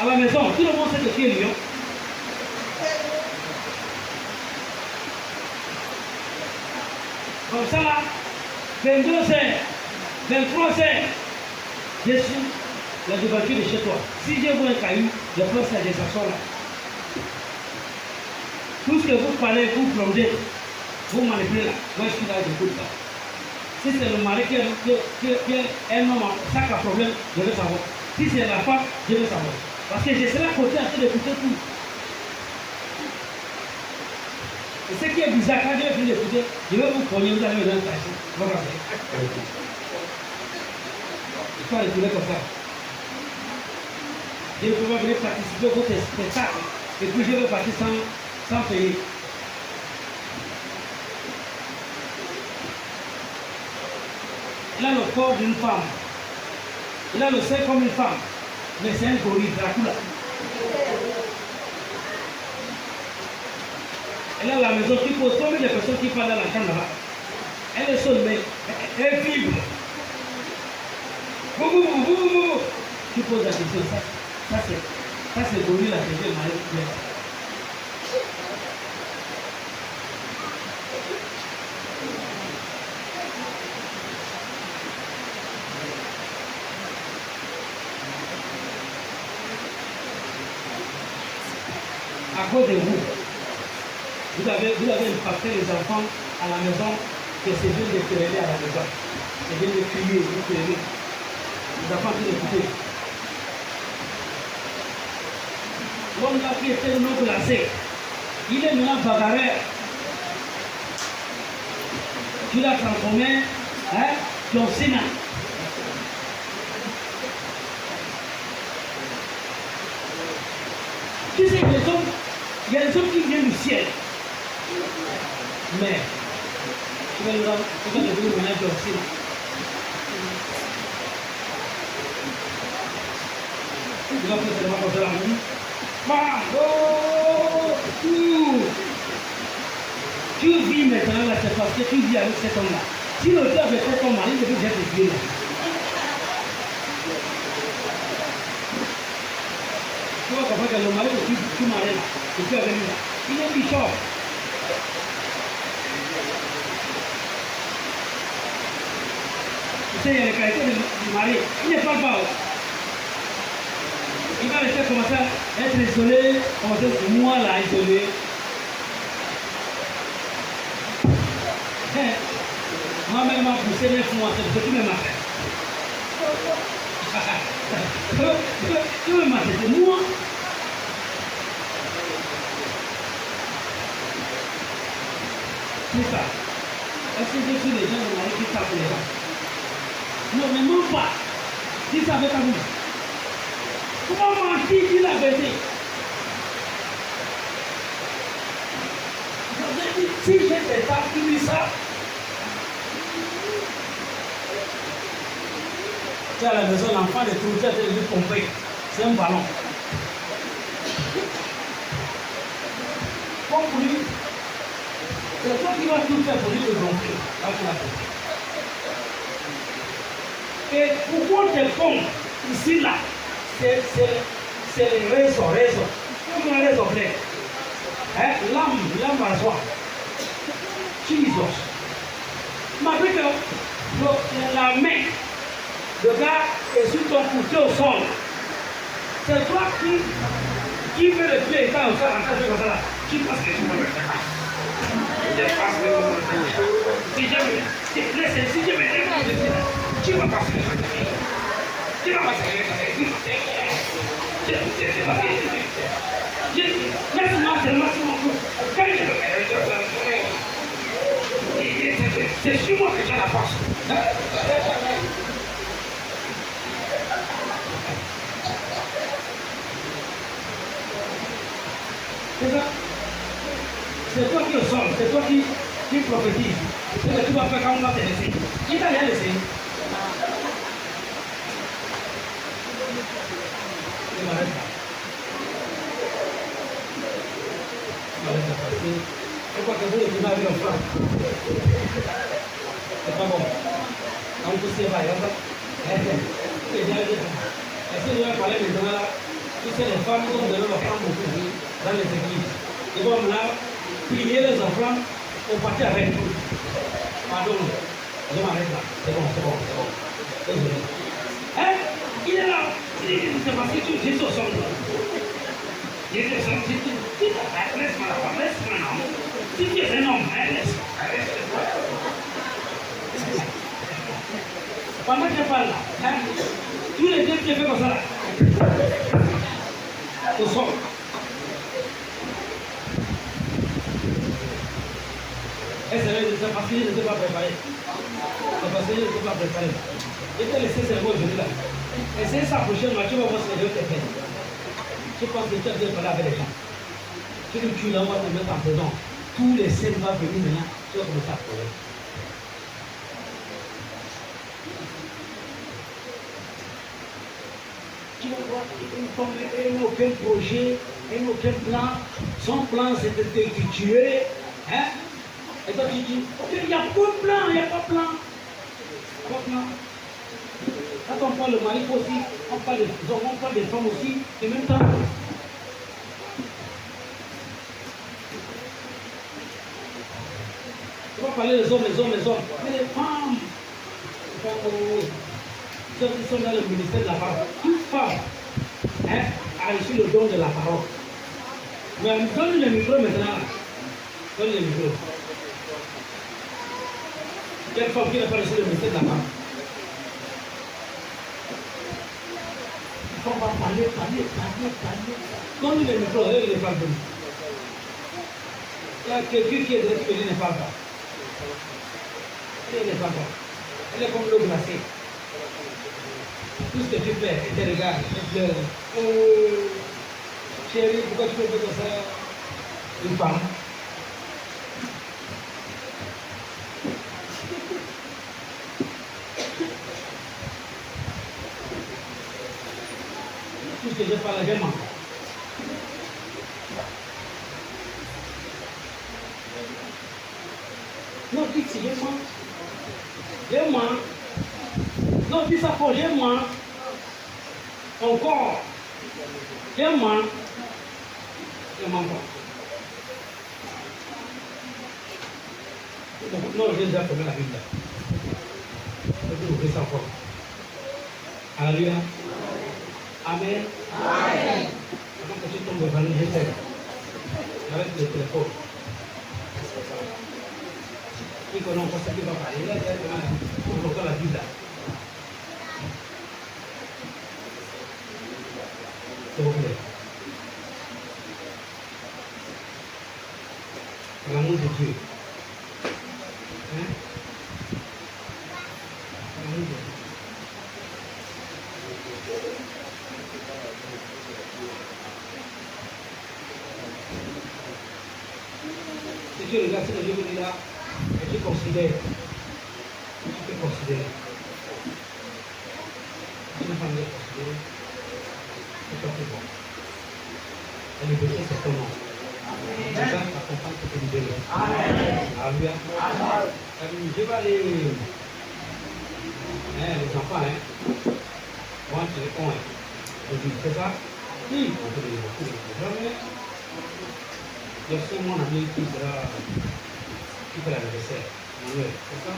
À la maison, tout le monde sait que tu es lion. Comme ça, là, 22 heures, 23 heures, je suis la devanture de chez toi. Si je vois un caillou, je prends ça, je s'assois là. Tout ce que vous parlez, vous plongez, vous manipulez là. Moi, je suis là, j'écoute ça. Si c'est le mari qui est un homme, ça qui a problème, je veux savoir. Si c'est la femme, je veux savoir. Parce que je serai à côté en train d'écouter tout. Et ce qui est bizarre, quand je vais finir d'écouter, je vais vous cogner, vous allez me donner un taxi. Voilà. Il faut retourner comme ça. Je ne peux pas venir participer au spectacle. Et puis je vais partir sans payer. Il a le corps d'une femme. Il a le sein comme une femme. Mais c'est un gorille, Dracula. Elle a la maison qui pose combien de personnes qui parlent dans la chambre là-bas. Elle est seule, mais elle vibre. Tu poses la question, ça c'est gorille la question, Marie. À cause de vous, vous avez impacté les enfants à la maison que c'est bien de quereller à la maison. C'est bien de crier, de quereller. Les enfants qui l'écoutaient. L'homme là qui était non classé, il est maintenant bagarreur. Tu l'as transformé, John Cena. Tu sais, il y a des hommes qui viennent du ciel. Mais, tu vas devenir maintenant John Cena. Tu vas faire seulement comme ça la nuit. Tu vis maintenant là, c'est parce que tu vis avec cet homme-là. Si le Dieu avait fait ton mari, il devait déjà te tuer là. Tu vois comprendre que le mari que tu maries là, que tu as venu là, il est bishop. Tu sais, il y a les qualités du mari, il ne parle pas. Il va rester comme ça, être isolé, comme ça, moi là, isolé. Moi-même, m'a poussé 9 mois, c'est ce que tu me m'as fait. Tu me m'as fait, c'est moi. C'est ça. Est-ce que je suis les gens de la vie qui tapent les gens? Non, mais non pas. Dis ça avec vous. Comment mentir, dit la vérité? Si j'étais pas qui dit ça, tu es à la maison, l'enfant de tout, tu as été pompé. C'est un ballon. Comme pour lui, c'est toi qui vas tout faire pour lui te gonfler. Et pourquoi tu es con ici, là, c'est les raisons. Comme la raison pleine. L'âme à soi. Jesus. Malgré que la main, le gars est sur ton couteau au sol. C'est toi qui veut le pied quand on s'en rentre comme ça là. Tu penses que tu vas me faire. Si je me lève, tu vas passer. Tu vas passer. Laisse-moi seulement sur mon cou. C'est sur moi que j'ai la force. C'est toi qui le sors, c'est toi qui prophétise. C'est ce que tu vas faire quand on va te laisser. Qui t'a rien laissé? Je m'arrête là. Je crois que vous, les images en France. C'est pas bon. On peut s'y aller. C'est bien dit. Est-ce que je vais parler maintenant là? Tu sais, les femmes ont donné l'offrande beaucoup dans les églises. Ils vont là plier les offrandes pour partir avec tout. Pardon, je m'arrête là. C'est bon. Désolé. Hein? Il est là. C'est parce que tu dis au son. Il est ça. Laisse-moi un homme. Si tu es un homme, laisse-moi. Pendant que je parle là, hein? Tous les deux qui fait comme ça là. Au sol. Et c'est parce que je ne sais pas préparer. C'est parce que je ne sais pas préparer. Je t'ai laissé seulement aujourd'hui là. Essaye ça prochainement, tu vas voir ce que je vais te faire. Je pense que tu as bien parlé avec les gens. Si tu là, on va te mettre en prison. Tous les scènes vont venir maintenant. Tu vas commencer à pleurer. Tu vas voir, il n'a aucun projet, il n'a aucun plan. Son plan, c'était de te tuer. Hein? Et toi, tu dis, il n'y a pas de plan, il n'y a pas de plan. Pas de plan. Quand on parle de mari aussi, on parle des hommes, on parle des femmes aussi, en même temps. On va parler des hommes. Mais les femmes, ceux qui sont dans le ministère de la parole, toute femme a reçu le don de la parole. Mais donne le micro maintenant. Donne le micro. Quelle femme qui n'a pas reçu le ministère de la parole? On va parler. Donne le micro, elle ne parle pas. Il y a quelqu'un qui est de l'autre côté, ne parle pas. Elle ne parle pas. Elle est comme l'eau glacée. Tout ce que tu fais, elle te regarde, elle pleure. Oh, chérie, pourquoi tu fais comme ça? Une femme. Tout ce que je parle vraiment. Non, dis si je mens. Non, dis ça pour je mens. Encore. Je mens. Je mens pas. Non, j'ai déjà fermé la Bible. Je vais ouvrir ça encore. Alléluia. Amen. Avant que tu tombes dans le jeu, avec le téléphone. Qui connaît encore ce qui va parler, il est encore la Bible. S'il vous plaît. L'amour de Dieu. Hein? L'amour de Dieu. Si tu regardes ce que je vous dis là, et tu considères, tu peux considérer. Tu n'as pas de considérer, c'est pas plus bon. Et le péché, c'est ton nom. Les gens t'accompagnent pour te libérer. Alléluia. Je vais aller. Les enfants, moi, tu réponds. Je dis, c'est ça? Oui, on peut dire beaucoup de jamais. Il y a seulement mon ami qui fait l'anniversaire. Manuel, c'est ça?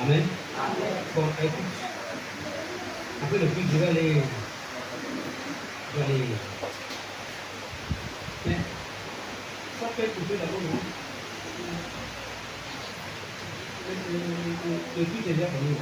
Amen. Bon, écoute. Après le prix, je vais aller. Mais, ça fait couper d'abord, non? Le prix est déjà venu.